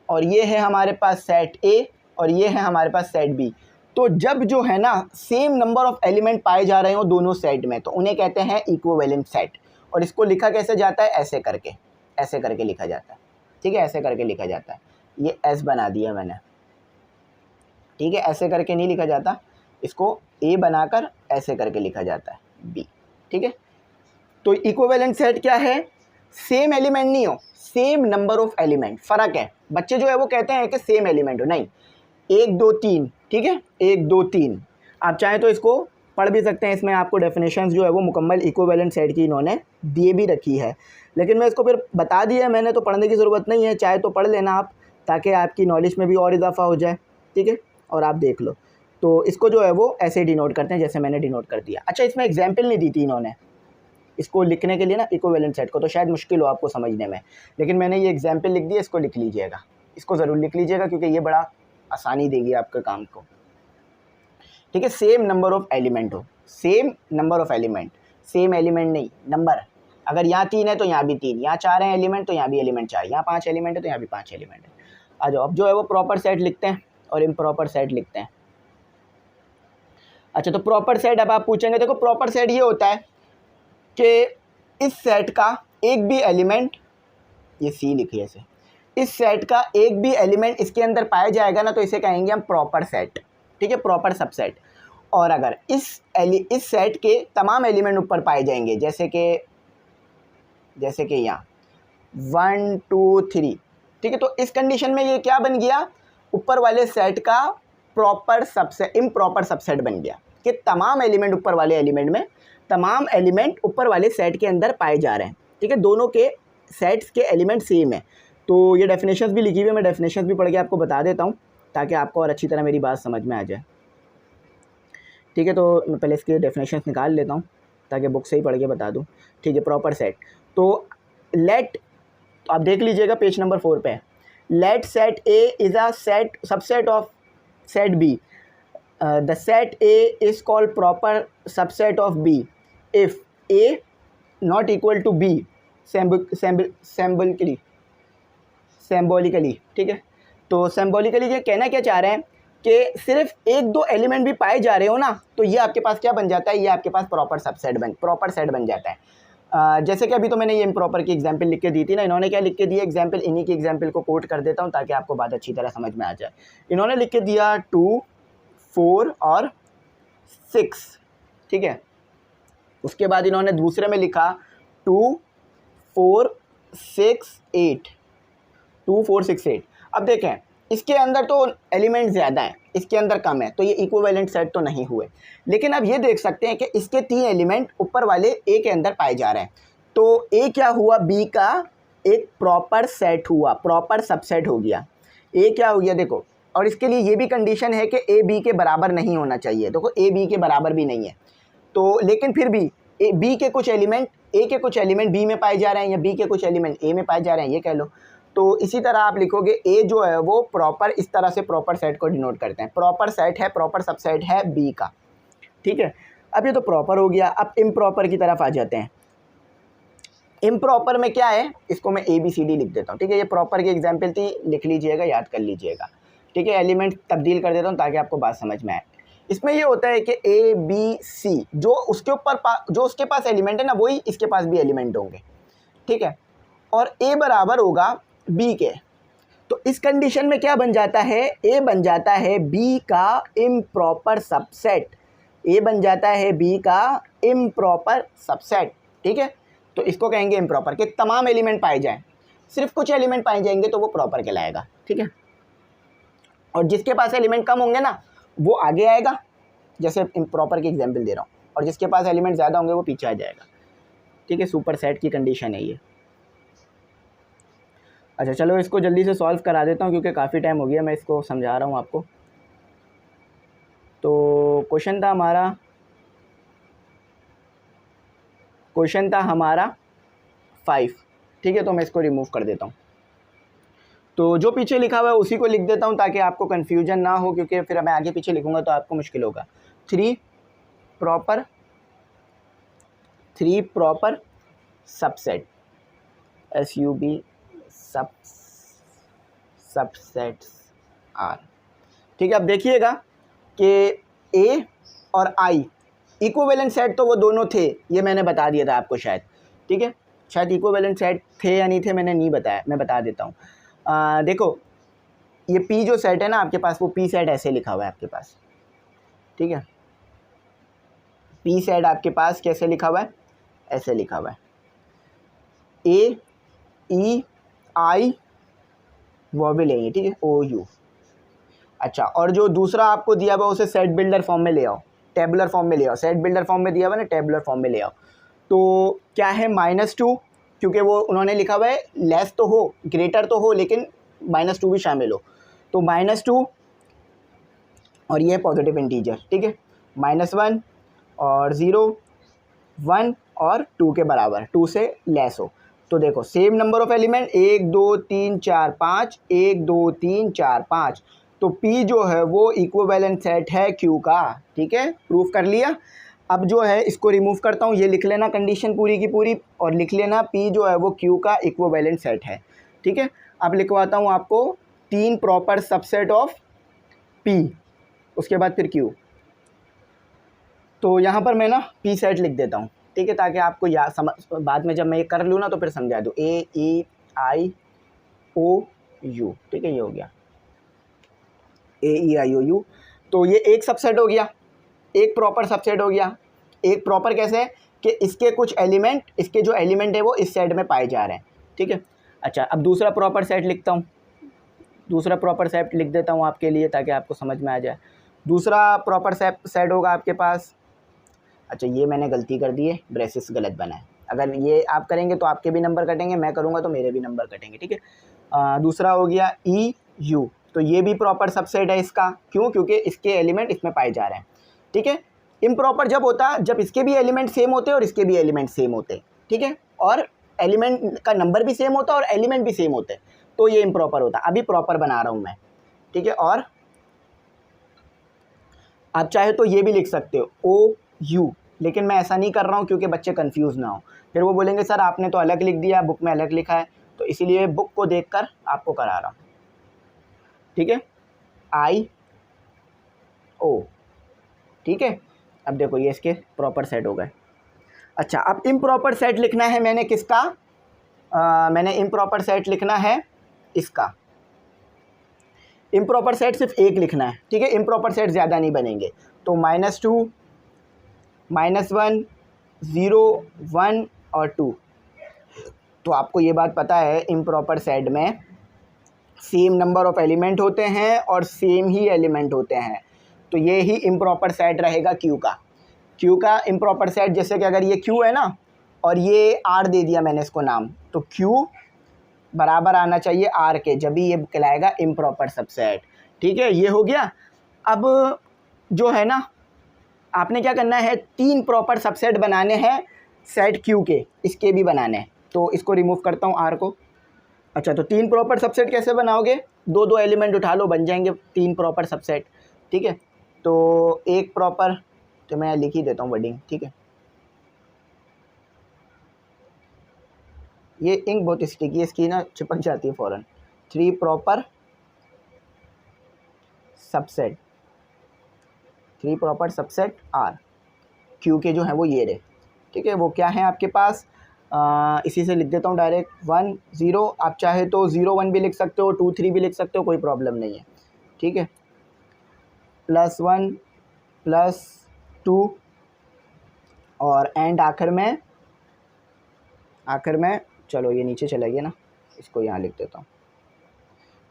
और ये है हमारे पास सेट A और ये है हमारे पास सेट B। तो जब जो है ना सेम नंबर ऑफ एलिमेंट पाए जा रहे हो दोनों सेट में, तो उन्हें कहते हैं इक्विवेलेंट सेट। और इसको लिखा कैसे जाता है, ऐसे करके लिखा जाता है, ठीक है, ऐसे करके लिखा जाता है। ये S बना दिया मैंने, ठीक है, ऐसे करके नहीं लिखा जाता, इसको A बनाकर ऐसे करके लिखा जाता है B, ठीक है। तो इक्विवेलेंट सेट क्या है, सेम एलिमेंट नहीं हो, सेम नंबर ऑफ एलिमेंट। फ़र्क है, बच्चे जो है वो कहते हैं कि सेम एलिमेंट हो, नहीं, 1 2 3, ठीक है, 1 2 3। आप चाहें तो इसको पढ़ भी सकते हैं, इसमें आपको डेफिनेशंस जो है वो मुकम्मल इक्विवेलेंट सेट की इन्होंने दिए भी रखी है, लेकिन मैं इसको फिर बता दिया है मैंने, तो पढ़ने की ज़रूरत नहीं है, चाहे तो पढ़ लेना आप, ताकि आपकी नॉलेज में भी और इजाफा हो जाए, ठीक है, और आप देख लो। तो इसको जो है वो ऐसे डिनोट करते हैं जैसे मैंने डिनोट कर दिया। अच्छा, इसमें एग्जाम्पल नहीं दी थी इन्होंने इसको लिखने के लिए ना, इक्विवेलेंट सेट को, तो शायद मुश्किल हो आपको समझने में, लेकिन मैंने ये एग्जाम्पल लिख दिया, इसको लिख लीजिएगा, इसको ज़रूर लिख लीजिएगा, क्योंकि ये बड़ा आसानी देगी आपके काम को, ठीक है। सेम नंबर ऑफ एलिमेंट हो, same number of element, same element नहीं, नंबर। अगर यहाँ 3 है तो यहाँ भी 3, यहाँ 4 है एलिमेंट तो यहाँ भी एलिमेंट 4, यहाँ 5 एलिमेंट है तो यहाँ भी 5 एलिमेंट है। आ जाओ, अब जो है वो प्रॉपर सेट लिखते हैं और इम्प्रॉपर सेट लिखते हैं। अच्छा, तो प्रॉपर सेट अब आप पूछेंगे, देखो प्रॉपर सेट ये होता है कि इस सेट का एक भी एलिमेंट, ये C लिखिए ऐसे, इस सेट का एक भी एलिमेंट इसके अंदर पाया जाएगा ना, तो इसे कहेंगे हम प्रॉपर सेट, ठीक है, प्रॉपर सबसेट। और अगर इस सेट के तमाम एलिमेंट ऊपर पाए जाएंगे, जैसे कि यहाँ 1 2 3, ठीक है, तो इस कंडीशन में ये क्या बन गया, ऊपर वाले सेट का प्रॉपर सबसेट, इम्प्रॉपर सबसेट बन गया, कि तमाम एलिमेंट ऊपर वाले एलिमेंट में, तमाम एलिमेंट ऊपर वाले सेट के अंदर पाए जा रहे हैं, ठीक है, दोनों के सेट्स के एलिमेंट सेम है। तो ये डेफिनेशंस भी लिखी हुई है, मैं डेफिनेशंस भी पढ़ के आपको बता देता हूँ, ताकि आपको और अच्छी तरह मेरी बात समझ में आ जाए, ठीक है। तो मैं पहले इसके डेफिनेशंस निकाल लेता हूँ, ताकि बुक से ही पढ़ के बता दूँ, ठीक है। प्रॉपर सेट, तो लेट, तो आप देख लीजिएगा पेज नंबर 4 पे, let set A is a set subset of set B, the set A is called proper subset of B if A not equal to B symbolically, ठीक है। तो symbolically ये कहना क्या चाह रहे हैं कि सिर्फ 1 2 एलिमेंट भी पाए जा रहे हो ना, तो ये आपके पास क्या बन जाता है, ये आपके पास प्रॉपर सेट बन जाता है। जैसे कि अभी तो मैंने ये इम्प्रॉपर की एग्जांपल लिख के दी थी ना, इन्होंने क्या लिख के दिया एग्जांपल, इन्हीं की एग्जांपल को कोट कर देता हूँ ताकि आपको बात अच्छी तरह समझ में आ जाए। इन्होंने लिख के दिया 2 4 और 6, ठीक है। उसके बाद इन्होंने दूसरे में लिखा 2 4 6 8, 2 4 6 8। अब देखें, इसके अंदर तो एलिमेंट ज़्यादा है, इसके अंदर कम है, तो ये इक्विवेलेंट सेट तो नहीं हुए। लेकिन अब ये देख सकते हैं कि इसके 3 एलिमेंट ऊपर वाले A के अंदर पाए जा रहे हैं, तो A क्या हुआ, B का एक प्रॉपर सेट हुआ, प्रॉपर सबसेट हो गया। A क्या हो गया देखो, और इसके लिए ये भी कंडीशन है कि A B के बराबर नहीं होना चाहिए। देखो A B के बराबर भी नहीं है, तो लेकिन फिर भी B के कुछ एलिमेंट ए के कुछ एलिमेंट बी में पाए जा रहे हैं या बी के कुछ एलिमेंट ए में पाए जा रहे हैं, ये कह लो। तो इसी तरह आप लिखोगे ए जो है वो प्रॉपर, इस तरह से प्रॉपर सेट को डिनोट करते हैं। प्रॉपर सेट है, प्रॉपर सबसेट है बी का, ठीक है। अब ये तो प्रॉपर हो गया। अब इम्प्रॉपर की तरफ आ जाते हैं। इम्प्रॉपर में क्या है, इसको मैं ए बी सी डी लिख देता हूँ, ठीक है। ये प्रॉपर की एग्जाम्पल थी, लिख लीजिएगा, याद कर लीजिएगा, ठीक है। एलिमेंट तब्दील कर देता हूँ ताकि आपको बात समझ में आए। इसमें ये होता है कि ए बी सी जो उसके पास एलिमेंट है ना, वही इसके पास भी एलिमेंट होंगे, ठीक है। और ए बराबर होगा बी के। तो इस कंडीशन में क्या बन जाता है, ए बन जाता है बी का इम्प्रॉपर सबसेट। ए बन जाता है बी का इम्प्रॉपर सबसेट, ठीक है। तो इसको कहेंगे इम्प्रॉपर के तमाम एलिमेंट पाए जाएं, सिर्फ कुछ एलिमेंट पाए जाएंगे तो वो प्रॉपर कहलाएगा, ठीक है। और जिसके पास एलिमेंट कम होंगे ना वो आगे आएगा, जैसे इम्प्रॉपर की एग्जाम्पल दे रहा हूँ, और जिसके पास एलिमेंट ज़्यादा होंगे वो पीछे आ जाएगा, ठीक है। सुपर सेट की कंडीशन है ये। अच्छा चलो इसको जल्दी से सॉल्व करा देता हूँ क्योंकि काफ़ी टाइम हो गया मैं इसको समझा रहा हूँ आपको। तो क्वेश्चन था हमारा 5, ठीक है। तो मैं इसको रिमूव कर देता हूँ। तो जो पीछे लिखा हुआ है उसी को लिख देता हूँ ताकि आपको कन्फ्यूजन ना हो, क्योंकि फिर मैं आगे पीछे लिखूँगा तो आपको मुश्किल होगा। 3 proper subset, SUB subsets are, ठीक है। अब देखिएगा कि ए और आई इक्विवेलेंट सेट तो वो दोनों थे, ये मैंने बता दिया था आपको शायद, ठीक है। शायद इक्विवेलेंट सेट थे या नहीं थे मैंने नहीं बताया, मैं बता देता हूँ। देखो ये पी जो सेट है ना आपके पास, वो पी सेट ऐसे लिखा हुआ है आपके पास, ठीक है। पी सेट आपके पास कैसे लिखा हुआ है, ऐसे लिखा हुआ है, ए ई आई वो भी लेंगे, ठीक है, OU। अच्छा, और जो दूसरा आपको दिया हुआ उसे सेट बिल्डर फॉर्म में ले आओ, टेबुलर फॉर्म में ले आओ। सेट बिल्डर फॉर्म में दिया हुआ ना, टेबुलर फॉर्म में ले आओ। तो क्या है -2, क्योंकि वो उन्होंने लिखा हुआ है लेस तो हो ग्रेटर तो हो लेकिन -2 भी शामिल हो। तो -2 और ये पॉजिटिव इंटीजर, ठीक है। -1 और 0 1 और 2 के बराबर, 2 से लेस हो। तो देखो सेम नंबर ऑफ एलिमेंट 1 2 3 4 5, 1 2 3 4 5। तो P जो है वो इक्विवेलेंट सेट है Q का, ठीक है। प्रूफ कर लिया। अब जो है इसको रिमूव करता हूँ, ये लिख लेना कंडीशन पूरी की पूरी, और लिख लेना P जो है वो Q का इक्विवेलेंट सेट है, ठीक है। अब लिखवाता हूँ आपको 3 प्रॉपर सबसेट ऑफ P, उसके बाद फिर Q। तो यहाँ पर मैं ना P सेट लिख देता हूँ, ठीक है, ताकि आपको याद समझ बाद में जब मैं ये कर लूँ ना तो फिर समझा दूँ। AEIOU, ठीक है, ये हो गया AEIOU। तो ये एक सबसेट हो गया, एक प्रॉपर सबसेट हो गया। एक प्रॉपर कैसे है कि इसके कुछ एलिमेंट, इसके जो एलिमेंट है वो इस सेट में पाए जा रहे हैं, ठीक है। अच्छा अब दूसरा प्रॉपर सेट लिखता हूँ, दूसरा प्रॉपर सेट लिख देता हूँ आपके लिए ताकि आपको समझ में आ जाए। दूसरा प्रॉपर सेट होगा आपके पास, अच्छा ये मैंने गलती कर दी है, ब्रेसेस गलत बना है। अगर ये आप करेंगे तो आपके भी नंबर कटेंगे, मैं करूँगा तो मेरे भी नंबर कटेंगे, ठीक है। दूसरा हो गया EU, तो ये भी प्रॉपर सबसेट है इसका, क्यों, क्योंकि इसके एलिमेंट इसमें पाए जा रहे हैं, ठीक है। इम्प्रॉपर जब होता है जब इसके भी एलिमेंट सेम होते हैं और इसके भी एलिमेंट सेम होते हैं, ठीक है, और एलिमेंट का नंबर भी सेम होता है और एलिमेंट भी सेम होते हैं, तो ये इम्प्रॉपर होता है। अभी प्रॉपर बना रहा हूँ मैं, ठीक है। और आप चाहे तो ये भी लिख सकते हो OU, लेकिन मैं ऐसा नहीं कर रहा हूँ क्योंकि बच्चे कंफ्यूज ना हो, फिर वो बोलेंगे सर आपने तो अलग लिख दिया, बुक में अलग लिखा है, तो इसीलिए बुक को देखकर आपको करा रहा हूँ, ठीक है। IO, ठीक है। अब देखो ये इसके प्रॉपर सेट हो गए। अच्छा अब इम्प्रॉपर सेट लिखना है मैंने किसका, मैंने इम्प्रॉपर सेट लिखना है इसका। इम्प्रॉपर सेट सिर्फ एक लिखना है, ठीक है, इम्प्रॉपर सेट ज़्यादा नहीं बनेंगे। तो -2 -1 0 1 और 2। तो आपको ये बात पता है इम्प्रॉपर सेट में सेम नंबर ऑफ एलिमेंट होते हैं और सेम ही एलिमेंट होते हैं, तो ये ही इम्प्रॉपर सेट रहेगा Q का इम्प्रॉपर सेट। जैसे कि अगर ये Q है ना और ये R दे दिया मैंने इसको नाम, तो Q बराबर आना चाहिए R के, जब भी ये कहलाएगा इम्प्रॉपर सबसेट, ठीक है। ये हो गया। अब जो है ना आपने क्या करना है, 3 प्रॉपर सबसेट बनाने हैं सेट क्यू के, इसके भी बनाने हैं। तो इसको रिमूव करता हूँ आर को। अच्छा, तो 3 प्रॉपर सबसेट कैसे बनाओगे? दो दो एलिमेंट उठा लो, बन जाएंगे 3 प्रॉपर सबसेट। ठीक है, तो एक प्रॉपर, तो मैं लिख ही देता हूँ वर्डिंग। ठीक है, ये इंक बहुत स्टिकी है, इसकी ना चिपक जाती है फ़ौरन। 3 proper subset, 3 proper subset are क्यू के जो है वो ये रहे। ठीक है, वो क्या है आपके पास, इसी से लिख देता हूँ डायरेक्ट। 1 0, आप चाहे तो 0 1 भी लिख सकते हो, 2 3 भी लिख सकते हो, कोई प्रॉब्लम नहीं है। ठीक है, +1 +2 और एंड आखिर में चलो ये नीचे चला गया ना, इसको यहाँ लिख देता हूँ।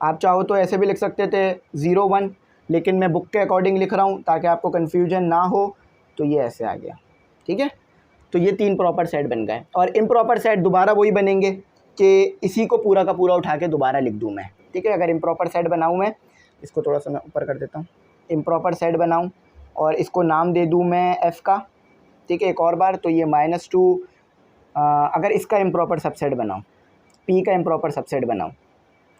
आप चाहो तो ऐसे भी लिख सकते थे 0 1, लेकिन मैं बुक के अकॉर्डिंग लिख रहा हूँ ताकि आपको कन्फ्यूजन ना हो, तो ये ऐसे आ गया। ठीक है, तो ये 3 प्रॉपर सेट बन गए। और इम्प्रॉपर सेट दोबारा वही बनेंगे कि इसी को पूरा का पूरा उठा के दोबारा लिख दूँ मैं। ठीक है, अगर इम्प्रॉपर सेट बनाऊँ मैं, इसको थोड़ा सा मैं ऊपर कर देता हूँ, इम्प्रॉपर सेट बनाऊँ और इसको नाम दे दूँ मैं एफ़ का। ठीक है, एक और बार, तो ये -2 अगर इसका इम्प्रॉपर सबसेट बनाऊँ, पी का इम्प्रॉपर सबसेट बनाऊँ।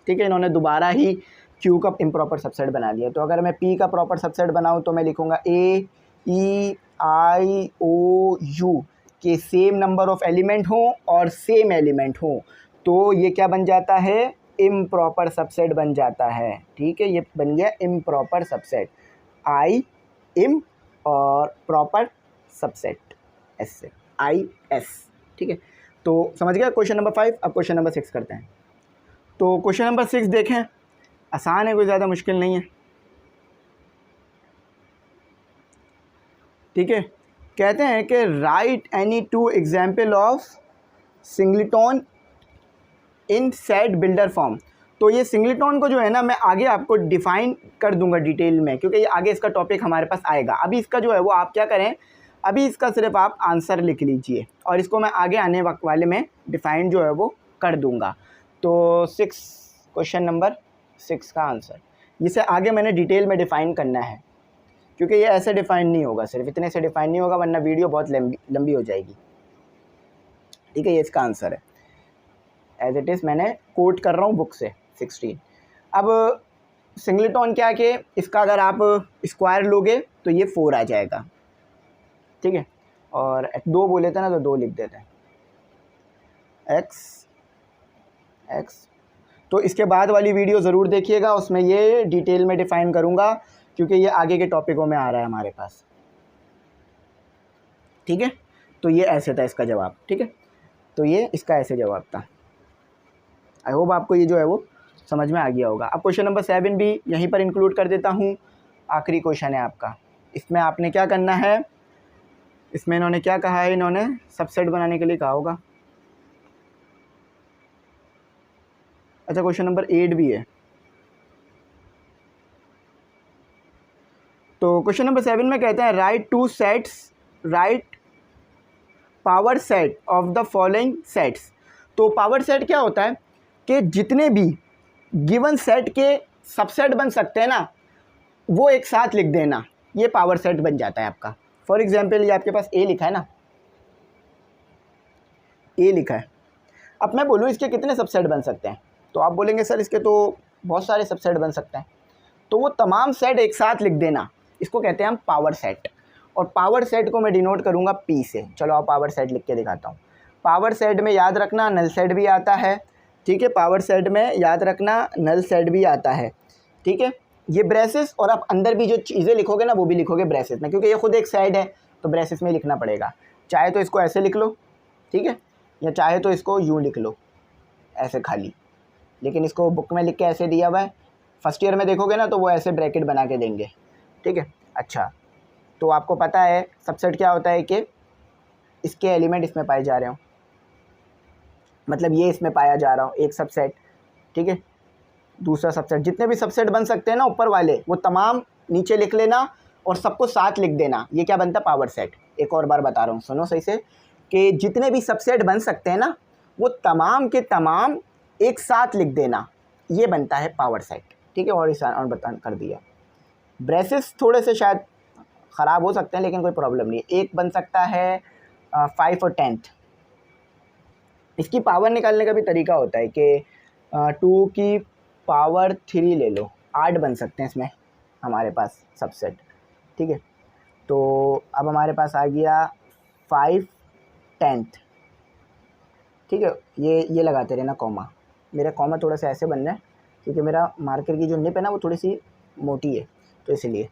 ठीक है, इन्होंने दोबारा ही क्यू का इम्प्रॉपर सबसेट बना दिया। तो अगर मैं पी का प्रॉपर सबसेट बनाऊँ तो मैं लिखूँगा ए ई आई ओ यू के सेम नंबर ऑफ एलिमेंट हों और सेम एलिमेंट हों, तो ये क्या बन जाता है, इम्प्रॉपर सबसेट बन जाता है। ठीक है, ये बन गया इम्प्रॉपर सबसेट, आई इम और प्रॉपर सबसेट एस से, आई एस। ठीक है, तो समझ गया क्वेश्चन नंबर 5। अब क्वेश्चन नंबर 6 करते हैं। तो क्वेश्चन नंबर 6 देखें, आसान है, कोई ज़्यादा मुश्किल नहीं है। ठीक है, कहते हैं कि right any 2 example of singleton in set builder form. तो ये सिंगलेटन को जो है ना, मैं आगे आपको डिफ़ाइन कर दूंगा डिटेल में, क्योंकि ये आगे इसका टॉपिक हमारे पास आएगा। अभी इसका जो है वो आप क्या करें, अभी इसका सिर्फ आप आंसर लिख लीजिए और इसको मैं आगे आने वक्त वाले में डिफ़ाइन जो है वो कर दूंगा। तो 6, क्वेश्चन नंबर 6 का आंसर, इसे आगे मैंने डिटेल में डिफ़ाइन करना है, क्योंकि ये ऐसे डिफ़ाइन नहीं होगा, सिर्फ इतने से डिफ़ाइन नहीं होगा, वरना वीडियो बहुत लंबी हो जाएगी। ठीक है, ये इसका आंसर है, एज इट इज़ मैंने कोट कर रहा हूँ बुक से 16। अब सिंगलेटन क्या कि इसका अगर आप स्क्वायर लोगे तो ये 4 आ जाएगा। ठीक है, और 2 बोले थे ना, तो 2 लिख देते हैं, x। तो इसके बाद वाली वीडियो ज़रूर देखिएगा, उसमें ये डिटेल में डिफ़ाइन करूँगा, क्योंकि ये आगे के टॉपिकों में आ रहा है हमारे पास। ठीक है, तो ये ऐसे था इसका जवाब। ठीक है, तो ये इसका ऐसे जवाब था। आई होप आपको ये जो है वो समझ में आ गया होगा। अब क्वेश्चन नंबर 7 भी यहीं पर इंक्लूड कर देता हूँ, आखिरी क्वेश्चन है आपका। इसमें आपने क्या करना है, इसमें इन्होंने क्या कहा है, इन्होंने सबसेट बनाने के लिए कहा होगा। अच्छा, क्वेश्चन नंबर 8 भी है। तो क्वेश्चन नंबर 7 में कहते हैं right 2 sets, right power set of the following sets. तो पावर सेट क्या होता है कि जितने भी गिवन सेट के सबसेट बन सकते हैं ना, वो एक साथ लिख देना, ये पावर सेट बन जाता है आपका। फॉर एग्जांपल ये आपके पास ए लिखा है ना, ए लिखा है। अब मैं बोलूँ इसके कितने सबसेट बन सकते हैं, तो आप बोलेंगे सर इसके तो बहुत सारे सबसेट बन सकते हैं। तो वो तमाम सेट एक साथ लिख देना, इसको कहते हैं हम पावर सेट। और पावर सेट को मैं डिनोट करूँगा पी से। चलो आप पावर सेट लिख के दिखाता हूँ। पावर सेट में याद रखना नल सेट भी आता है। ठीक है, पावर सेट में याद रखना नल सेट भी आता है। ठीक है, ये ब्रेसेस, और आप अंदर भी जो चीज़ें लिखोगे ना वो भी लिखोगे ब्रेसेस में, क्योंकि ये खुद एक साइड है तो ब्रेसेस में लिखना पड़ेगा। चाहे तो इसको ऐसे लिख लो, ठीक है, या चाहे तो इसको यूँ लिख लो ऐसे खाली, लेकिन इसको बुक में लिख के ऐसे दिया हुआ है। फर्स्ट ईयर में देखोगे ना तो वो ऐसे ब्रैकेट बना के देंगे। ठीक है, अच्छा, तो आपको पता है सबसेट क्या होता है कि इसके एलिमेंट इसमें पाए जा रहे हो, मतलब ये इसमें पाया जा रहा हो एक सबसेट। ठीक है, दूसरा सबसेट, जितने भी सबसेट बन सकते हैं ना ऊपर वाले, वो तमाम नीचे लिख लेना और सबको साथ लिख देना। ये क्या बनता है, पावर सेट। एक और बार बता रहा हूँ, सुनो सही से, कि जितने भी सबसेट बन सकते हैं ना वो तमाम के तमाम एक साथ लिख देना, ये बनता है पावर सेट। ठीक है, और इस और बता कर दिया। ब्रेसेस थोड़े से शायद ख़राब हो सकते हैं लेकिन कोई प्रॉब्लम नहीं है। एक बन सकता है 5 और 10th। इसकी पावर निकालने का भी तरीका होता है कि 2 की पावर 3 ले लो, 8 बन सकते हैं इसमें हमारे पास सबसेट, ठीक है। तो अब हमारे पास आ गया 5 10th, ठीक है। ये लगाते रहना कॉमा, मेरा कॉमा थोड़ा सा ऐसे बनना है क्योंकि मेरा मार्कर की जो निप है ना वो थोड़ी सी मोटी है, तो इसलिए,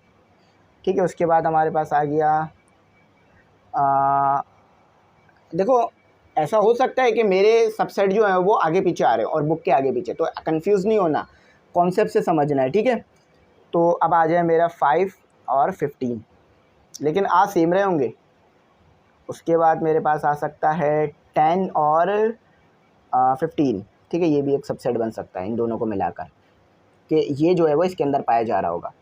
ठीक है। उसके बाद हमारे पास आ गया देखो ऐसा हो सकता है कि मेरे सबसेट जो है वो आगे पीछे आ रहे हैं और बुक के आगे पीछे, तो कंफ्यूज नहीं होना, कॉन्सेप्ट से समझना है, ठीक है। तो अब आ जाए मेरा 5 और 15, लेकिन आज सेम रहे होंगे। उसके बाद मेरे पास आ सकता है 10 और 15, ठीक है। ये भी एक सबसेट बन सकता है इन दोनों को मिलाकर, कि ये जो है वो इसके अंदर पाया जा रहा होगा।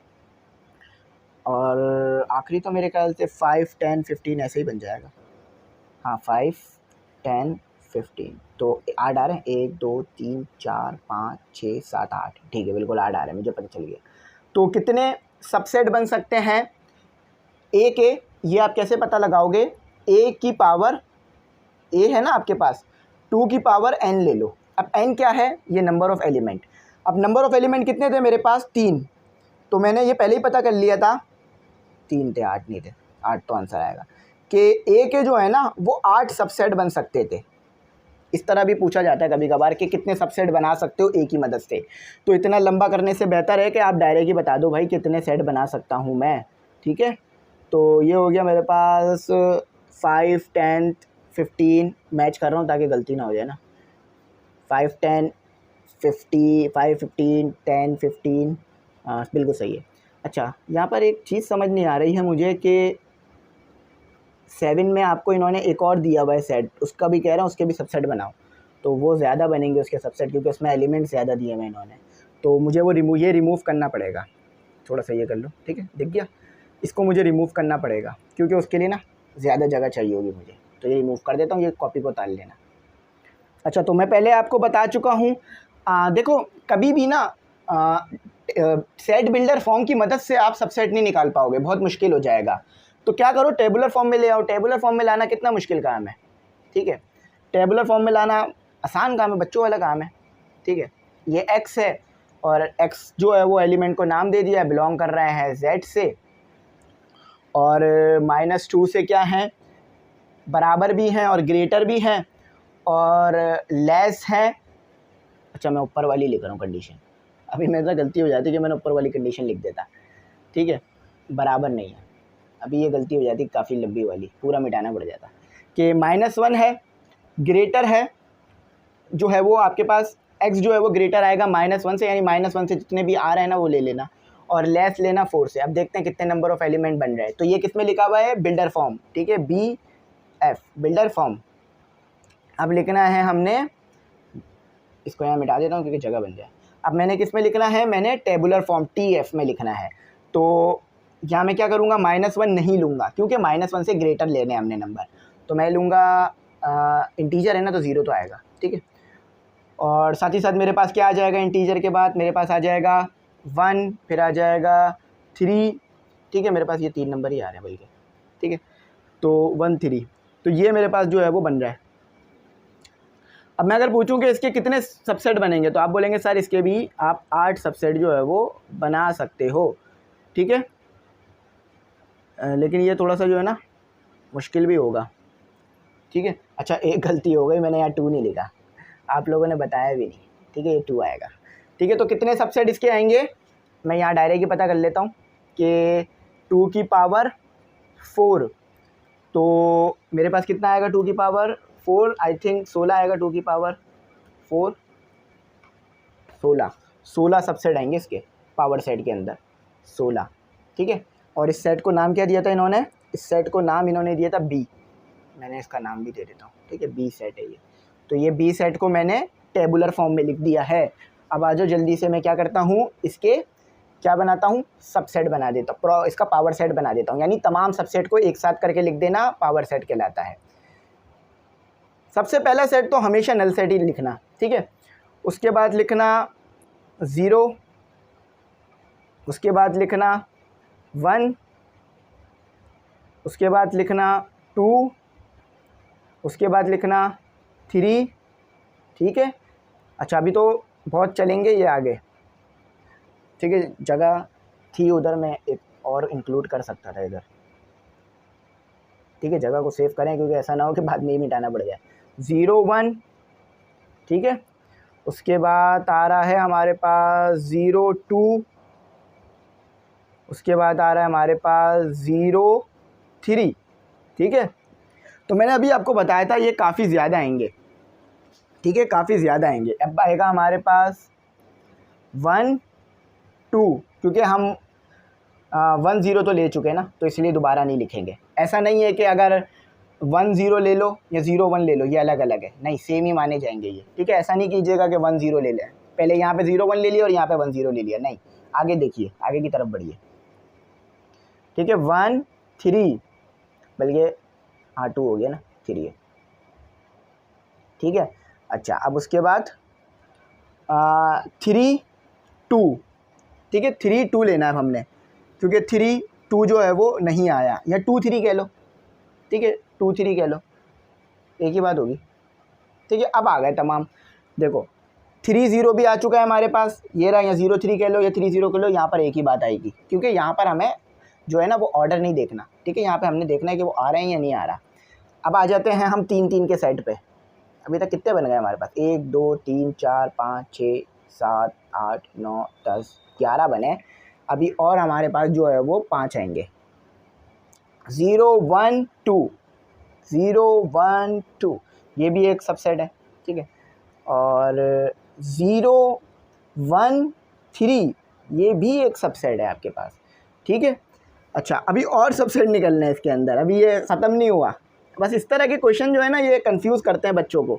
और आखिरी तो मेरे ख्याल से 5 10 15 ऐसे ही बन जाएगा। हाँ 5 10 15, तो 8 आ रहे हैं, 1 2 3 4 5 6 7 8, ठीक है, बिल्कुल 8 आ रहे हैं, मुझे पता चल गया। तो कितने सबसेट बन सकते हैं ए के, ये आप कैसे पता लगाओगे? ए की पावर, ए है ना आपके पास, 2 की पावर n ले लो। अब n क्या है? ये नंबर ऑफ़ एलिमेंट। अब नंबर ऑफ़ एलिमेंट कितने थे मेरे पास? 3, तो मैंने ये पहले ही पता कर लिया था, 3 थे, 8 नहीं थे, 8 तो आंसर आएगा कि ए के जो है ना वो 8 सबसेट बन सकते थे। इस तरह भी पूछा जाता है कभी कभार कि कितने सबसेट बना सकते हो ए की मदद से। तो इतना लंबा करने से बेहतर है कि आप डायरेक्ट ही बता दो भाई कितने सेट बना सकता हूँ मैं, ठीक है। तो ये हो गया मेरे पास 5 10 15, मैच कर रहा हूँ ताकि गलती ना हो जाए ना। 5 10 50 5 15 10 15, बिल्कुल सही है। अच्छा, यहाँ पर एक चीज़ समझ नहीं आ रही है मुझे कि 7 में आपको इन्होंने एक और दिया हुआ है सेट, उसका भी कह रहा हूँ उसके भी सबसेट बनाओ, तो वो ज़्यादा बनेंगे उसके सबसेट, क्योंकि उसमें एलिमेंट ज़्यादा दिए हुए इन्होंने। तो मुझे वो रिमूव करना पड़ेगा, थोड़ा सा ये कर लो, ठीक है, दिख गया। इसको मुझे रिमूव करना पड़ेगा क्योंकि उसके लिए ना ज़्यादा जगह चाहिए होगी मुझे, तो ये रिमूव कर देता हूँ, ये कॉपी को उतार लेना। अच्छा, तो मैं पहले आपको बता चुका हूँ, देखो कभी भी ना सेट बिल्डर फॉर्म की मदद से आप सबसेट नहीं निकाल पाओगे, बहुत मुश्किल हो जाएगा। तो क्या करो, टेबुलर फॉर्म में ले आओ। टेबुलर फॉर्म में लाना कितना मुश्किल काम है, ठीक है। टेबुलर फॉर्म में लाना आसान काम है, बच्चों वाला काम है, ठीक है। ये x है और x जो है वो एलिमेंट को नाम दे दिया है, बिलोंग कर रहे हैं z से, और -2 से क्या है, बराबर भी हैं और ग्रेटर भी हैं और लेस है। अच्छा, मैं ऊपर वाली लिख रहा हूँ कंडीशन, अभी मेरे से गलती हो जाती है कि मैंने ऊपर वाली कंडीशन लिख देता, ठीक है, बराबर नहीं है। अभी ये गलती हो जाती काफ़ी लंबी वाली, पूरा मिटाना पड़ जाता कि -1 है, ग्रेटर है, जो है वो आपके पास x जो है वो ग्रेटर आएगा -1 से, यानी -1 से जितने भी आ रहे हैं ना वो ले लेना, और लेस लेना 4 से। अब देखते हैं कितने नंबर ऑफ एलिमेंट बन रहे हैं। तो ये किस में लिखा हुआ है? बिल्डर फॉर्म, ठीक है, BF बिल्डर फॉर्म। अब लिखना है हमने, इसको यहाँ मिटा देता हूँ क्योंकि जगह बन जाए। अब मैंने किस में लिखना है? मैंने टेबुलर फॉर्म TF में लिखना है। तो यहाँ मैं क्या करूँगा, -1 नहीं लूँगा क्योंकि -1 से ग्रेटर लेने हैं हमने नंबर, तो मैं लूँगा इंटीजर है ना, तो 0 तो आएगा, ठीक है। और साथ ही साथ मेरे पास क्या आ जाएगा इंटीजर के बाद? मेरे पास आ जाएगा 1, फिर आ जाएगा 3, ठीक है। मेरे पास ये 3 नंबर ही आ रहे हैं बल्कि, ठीक है। तो 1 3, तो ये मेरे पास जो है वो बन रहा है। अब मैं अगर पूछूं कि इसके कितने सबसेट बनेंगे, तो आप बोलेंगे सर इसके भी आप 8 सबसेट जो है वो बना सकते हो, ठीक है। लेकिन ये थोड़ा सा जो है ना मुश्किल भी होगा, ठीक है। अच्छा, एक गलती हो गई, मैंने यहाँ 2 नहीं लिखा, आप लोगों ने बताया भी नहीं, ठीक है, ये 2 आएगा, ठीक है। तो कितने सबसेट इसके आएंगे, मैं यहाँ डायरेक्ट ही पता कर लेता हूँ कि 2 की पावर 4, तो मेरे पास कितना आएगा 2 की पावर 4? आई थिंक 16 आएगा 2 की पावर 4, 16 सबसेट आएंगे इसके पावर सेट के अंदर, 16, ठीक है। और इस सेट को नाम क्या दिया था इन्होंने? इस सेट को नाम इन्होंने दिया था B, मैंने इसका नाम भी दे देता हूँ, ठीक है, B सेट है ये। तो ये B सेट को मैंने टेबुलर फॉर्म में लिख दिया है। अब आ जाओ जल्दी से, मैं क्या करता हूँ, इसके क्या बनाता हूँ, सबसेट बना देता हूँ, इसका पावर सेट बना देता हूँ, यानी तमाम सबसेट को एक साथ करके लिख देना, पावर सेट कहलाता है। सबसे पहला सेट तो हमेशा नल सेट ही लिखना, ठीक है। उसके बाद लिखना 0, उसके बाद लिखना 1, उसके बाद लिखना 2, उसके बाद लिखना 3, ठीक है। अच्छा अभी तो बहुत चलेंगे ये आगे, ठीक है। जगह थी उधर, मैं एक और इंक्लूड कर सकता था इधर, ठीक है। जगह को सेव करें क्योंकि ऐसा ना हो कि बाद में ही मिटाना पड़ जाए। 0 1, ठीक है। उसके बाद आ रहा है हमारे पास 0 2, उसके बाद आ रहा है हमारे पास 0 3, ठीक है। तो मैंने अभी आपको बताया था ये काफ़ी ज़्यादा आएंगे, ठीक है, काफ़ी ज़्यादा आएंगे। अब आएगा हमारे पास 1 2, क्योंकि हम 1 0 तो ले चुके हैं ना, तो इसलिए दोबारा नहीं लिखेंगे। ऐसा नहीं है कि अगर 1 0 ले लो या 0 1 ले लो ये अलग अलग है, नहीं, सेम ही माने जाएंगे ये, ठीक है। ऐसा नहीं कीजिएगा कि 1 0 ले लें, पहले यहाँ पे 0 1 ले लिया और यहाँ पे 1 0 ले लिया, नहीं। आगे देखिए, आगे की तरफ बढ़िए, ठीक है। 1 3, बल्कि हाँ 2 हो गया ना, 3 है, ठीक है। अच्छा अब उसके बाद 3 2, ठीक है। 3 2 लेना है हमने, क्योंकि 3 2 जो है वो नहीं आया, या 2 3 कह लो, ठीक है। 2 3 कह लो, एक ही बात होगी, ठीक है। अब आ गए तमाम, देखो 3 0 भी आ चुका है हमारे पास, ये रहा, या 0 3 कह लो या 3 0 कह लो, यहाँ पर एक ही बात आएगी, क्योंकि यहाँ पर हमें जो है ना वो ऑर्डर नहीं देखना, ठीक है। यहाँ पे हमने देखना है कि वो आ रहे हैं या नहीं आ रहा। अब आ जाते हैं हम 3 3 के सेट पे। अभी तक कितने बन गए हमारे पास? 1 2 3 4 5 6 7 8 9 10 11 बने। अभी और हमारे पास जो है वो 5 आएंगे। 0 1 2, 0 1 2 ये भी एक सबसेट है, ठीक है। और 0 1 3 ये भी एक सबसेट है आपके पास, ठीक है। अच्छा अभी और सबसेट निकलने हैं इसके अंदर, अभी ये ख़त्म नहीं हुआ। बस इस तरह के क्वेश्चन जो है ना ये कंफ्यूज करते हैं बच्चों को,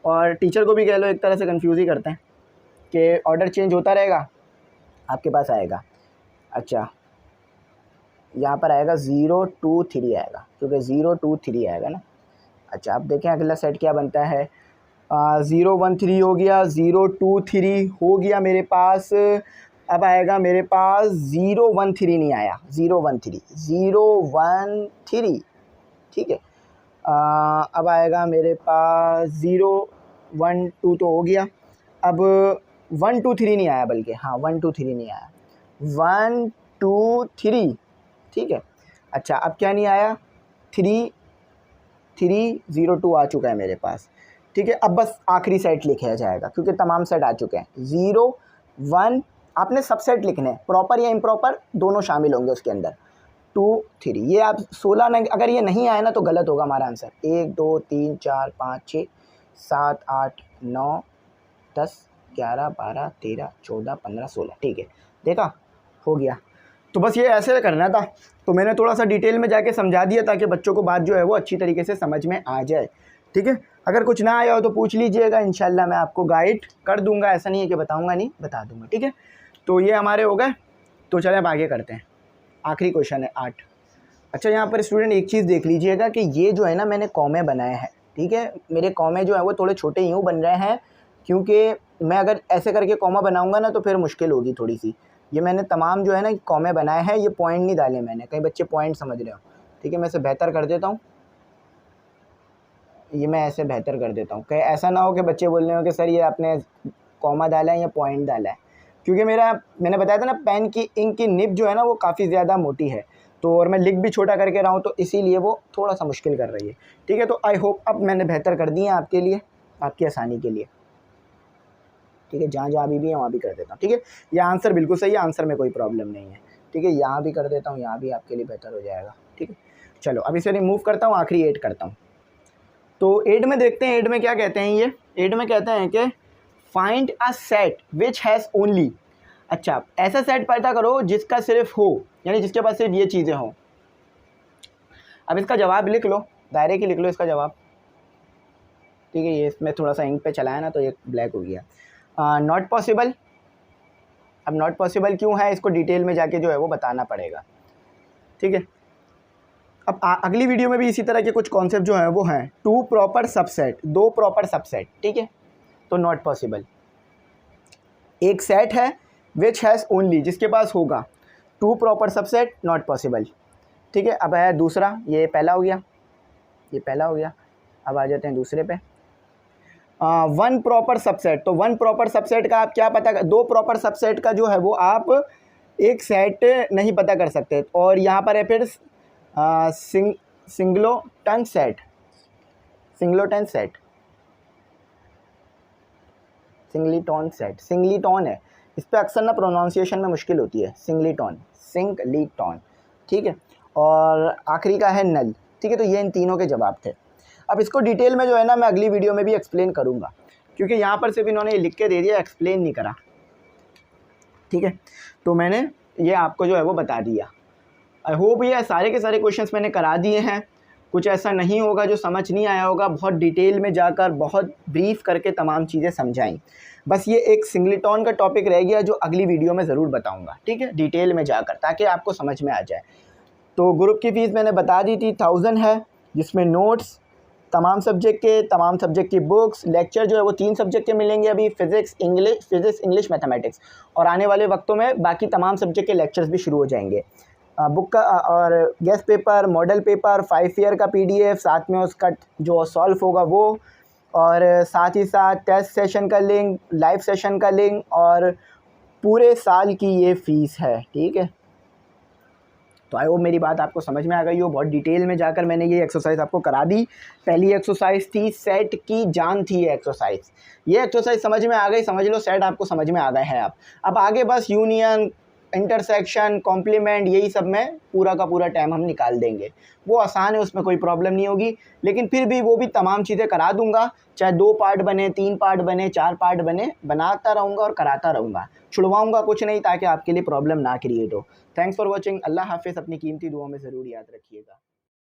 और टीचर को भी कह लो एक तरह से कंफ्यूज ही करते हैं कि ऑर्डर चेंज होता रहेगा, आपके पास आएगा। अच्छा यहाँ पर आएगा 0 2 3 आएगा, क्योंकि 0 2 3 आएगा ना। अच्छा अब देखें अगला सेट क्या बनता है। 0 1 3 हो गया, 0 2 3 हो गया मेरे पास। अब आएगा मेरे पास 0 1 3 नहीं आया, 0 1 3, 0 1 3, ठीक है। अब आएगा मेरे पास 0 1 2 तो हो गया। अब 1 2 3 नहीं आया, बल्कि हाँ 1 2 3 नहीं आया, 1 2 3, ठीक है। अच्छा अब क्या नहीं आया, 3 3 0 2 आ चुका है मेरे पास, ठीक है। अब बस आखिरी सेट लिखा जाएगा क्योंकि तमाम सेट आ चुके हैं। 0 1 आपने सब सेट लिखने हैं, प्रॉपर या इम्प्रॉपर दोनों शामिल होंगे उसके अंदर। 2 3 ये आप 16 नहीं, अगर ये नहीं आया ना तो गलत होगा हमारा आंसर। 1 2 3 4 5 6 7 8 9 10 11 12 13 14 15 16, ठीक है। देखा, हो गया। तो बस ये ऐसे करना था, तो मैंने थोड़ा सा डिटेल में जाके समझा दिया ताकि बच्चों को बात जो है वो अच्छी तरीके से समझ में आ जाए, ठीक है। अगर कुछ ना आया हो तो पूछ लीजिएगा, इंशाल्लाह मैं आपको गाइड कर दूंगा, ऐसा नहीं है कि बताऊंगा नहीं, बता दूंगा, ठीक है। तो ये हमारे हो गए, तो चलें अब आगे करते हैं। आखिरी क्वेश्चन है 8। अच्छा यहाँ पर स्टूडेंट एक चीज़ देख लीजिएगा कि ये जो है ना मैंने कॉमे बनाए हैं, ठीक है। मेरे कॉमे जो है वो थोड़े छोटे यूँ बन रहे हैं क्योंकि मैं अगर ऐसे करके कॉमा बनाऊंगा ना तो फिर मुश्किल होगी थोड़ी सी। ये मैंने तमाम जो है ना कॉमे बनाए हैं, ये पॉइंट नहीं डाले मैंने, कई बच्चे पॉइंट समझ रहे हो, ठीक है। मैं इसे बेहतर कर देता हूँ, ये मैं ऐसे बेहतर कर देता हूँ, कहीं ऐसा ना हो कि बच्चे बोल रहे हो कि सर ये आपने कॉमा डाला है या पॉइंट डाला है, क्योंकि मैंने बताया था ना पेन की इंक की निब जो है ना वो काफ़ी ज़्यादा मोटी है, तो और मैं लिख भी छोटा करके रहा हूँ तो इसीलिए वो थोड़ा सा मुश्किल कर रही है, ठीक है। तो आई होप अब मैंने बेहतर कर दिया आपके लिए, आपकी आसानी के लिए, ठीक है। जहाँ जहाँ भी है वहाँ भी कर देता हूँ, ठीक है। ये आंसर बिल्कुल सही है, आंसर में कोई प्रॉब्लम नहीं है, ठीक है। यहाँ भी कर देता हूँ, यहाँ भी आपके लिए बेहतर हो जाएगा, ठीक है। चलो अब इसे रिमूव करता हूँ, आखिरी 8 करता हूँ। तो 8 में देखते हैं 8 में क्या कहते हैं। ये 8 में कहते हैं कि find a set which has only, अच्छा ऐसा सेट पता करो जिसका सिर्फ हो, यानी जिसके पास सिर्फ ये चीज़ें हों। अब इसका जवाब लिख लो, दायरे की लिख लो इसका जवाब, ठीक है। ये इसमें थोड़ा सा इंक पे चलाया ना तो ये ब्लैक हो गया। Not possible. अब नॉट पॉसिबल क्यों है इसको डिटेल में जाके जो है वो बताना पड़ेगा, ठीक है। अब अगली वीडियो में भी इसी तरह के कुछ कॉन्सेप्ट जो हैं वो हैं। 2 प्रॉपर सबसेट, 2 प्रॉपर सबसेट, ठीक है। तो नॉट पॉसिबल एक सेट है विच हैज़ ओनली, जिसके पास होगा 2 प्रॉपर सबसेट, नॉट पॉसिबल, ठीक है। अब है दूसरा, ये पहला हो गया, ये पहला हो गया। अब आ जाते हैं दूसरे पे। वन प्रॉपर सबसेट, तो वन प्रॉपर सबसेट का आप क्या पता कर, दो प्रॉपर सबसेट का जो है वो आप एक सेट नहीं पता कर सकते। और यहाँ पर है फिर सिंगलोटन सेट, सिंगलोटन सेट, सिंगलीटॉन सेट, सिंगलीटॉन है, इस पर अक्सर ना प्रोनाउंसिएशन में मुश्किल होती है, सिंगलीटॉन, सिंगलीटॉन, ठीक है। और आखिरी का है नल, ठीक है। तो ये इन तीनों के जवाब थे। अब इसको डिटेल में जो है ना मैं अगली वीडियो में भी एक्सप्लेन करूँगा, क्योंकि यहाँ पर सिर्फ इन्होंने लिख के दे दिया, एक्सप्लेन नहीं करा, ठीक है। तो मैंने ये आपको जो है वो बता दिया। आई होप ये सारे के सारे क्वेश्चंस मैंने करा दिए हैं, कुछ ऐसा नहीं होगा जो समझ नहीं आया होगा, बहुत डिटेल में जाकर बहुत ब्रीफ करके तमाम चीज़ें समझाई। बस ये एक सिंगलीटॉन का टॉपिक रह गया जो अगली वीडियो में ज़रूर बताऊंगा, ठीक है, डिटेल में जाकर, ताकि आपको समझ में आ जाए। तो ग्रुप की फ़ीस मैंने बता दी थी 1000 है, जिसमें नोट्स तमाम सब्जेक्ट के, तमाम सब्जेक्ट की बुक्स, लेक्चर जो है वो 3 सब्जेक्ट के मिलेंगे अभी, फिज़िक्स इंग्लिश मैथमेटिक्स, और आने वाले वक्तों में बाकी तमाम सब्जेक्ट के लेक्चर्स भी शुरू हो जाएंगे। बुक का और guest paper, model paper, 5 year का PDF, साथ में उसका जो सॉल्व होगा वो, और साथ ही साथ टेस्ट सेशन का लिंक, लाइव सेशन का लिंक, और पूरे साल की ये फ़ीस है, ठीक है। तो आई होप मेरी बात आपको समझ में आ गई हो। बहुत डिटेल में जाकर मैंने ये एक्सरसाइज आपको करा दी। पहली एक्सरसाइज थी सेट की जान थी ये एक्सरसाइज, समझ में आ गई, समझ लो सेट आपको समझ में आ गए हैं। अब आगे बस यूनियन, इंटरसेक्शन, कॉम्प्लीमेंट, यही सब में पूरा का पूरा टाइम हम निकाल देंगे। वो आसान है, उसमें कोई प्रॉब्लम नहीं होगी, लेकिन फिर भी वो भी तमाम चीज़ें करा दूंगा, चाहे 2 पार्ट बने, 3 पार्ट बने, 4 पार्ट बने, बनाता रहूँगा और कराता रहूँगा, छुड़वाऊँगा कुछ नहीं, ताकि आपके लिए प्रॉब्लम ना क्रिएट हो। Thanks for watching. अल्लाह हाफिज़। अपनी कीमती दुआओं में ज़रूर याद रखिएगा।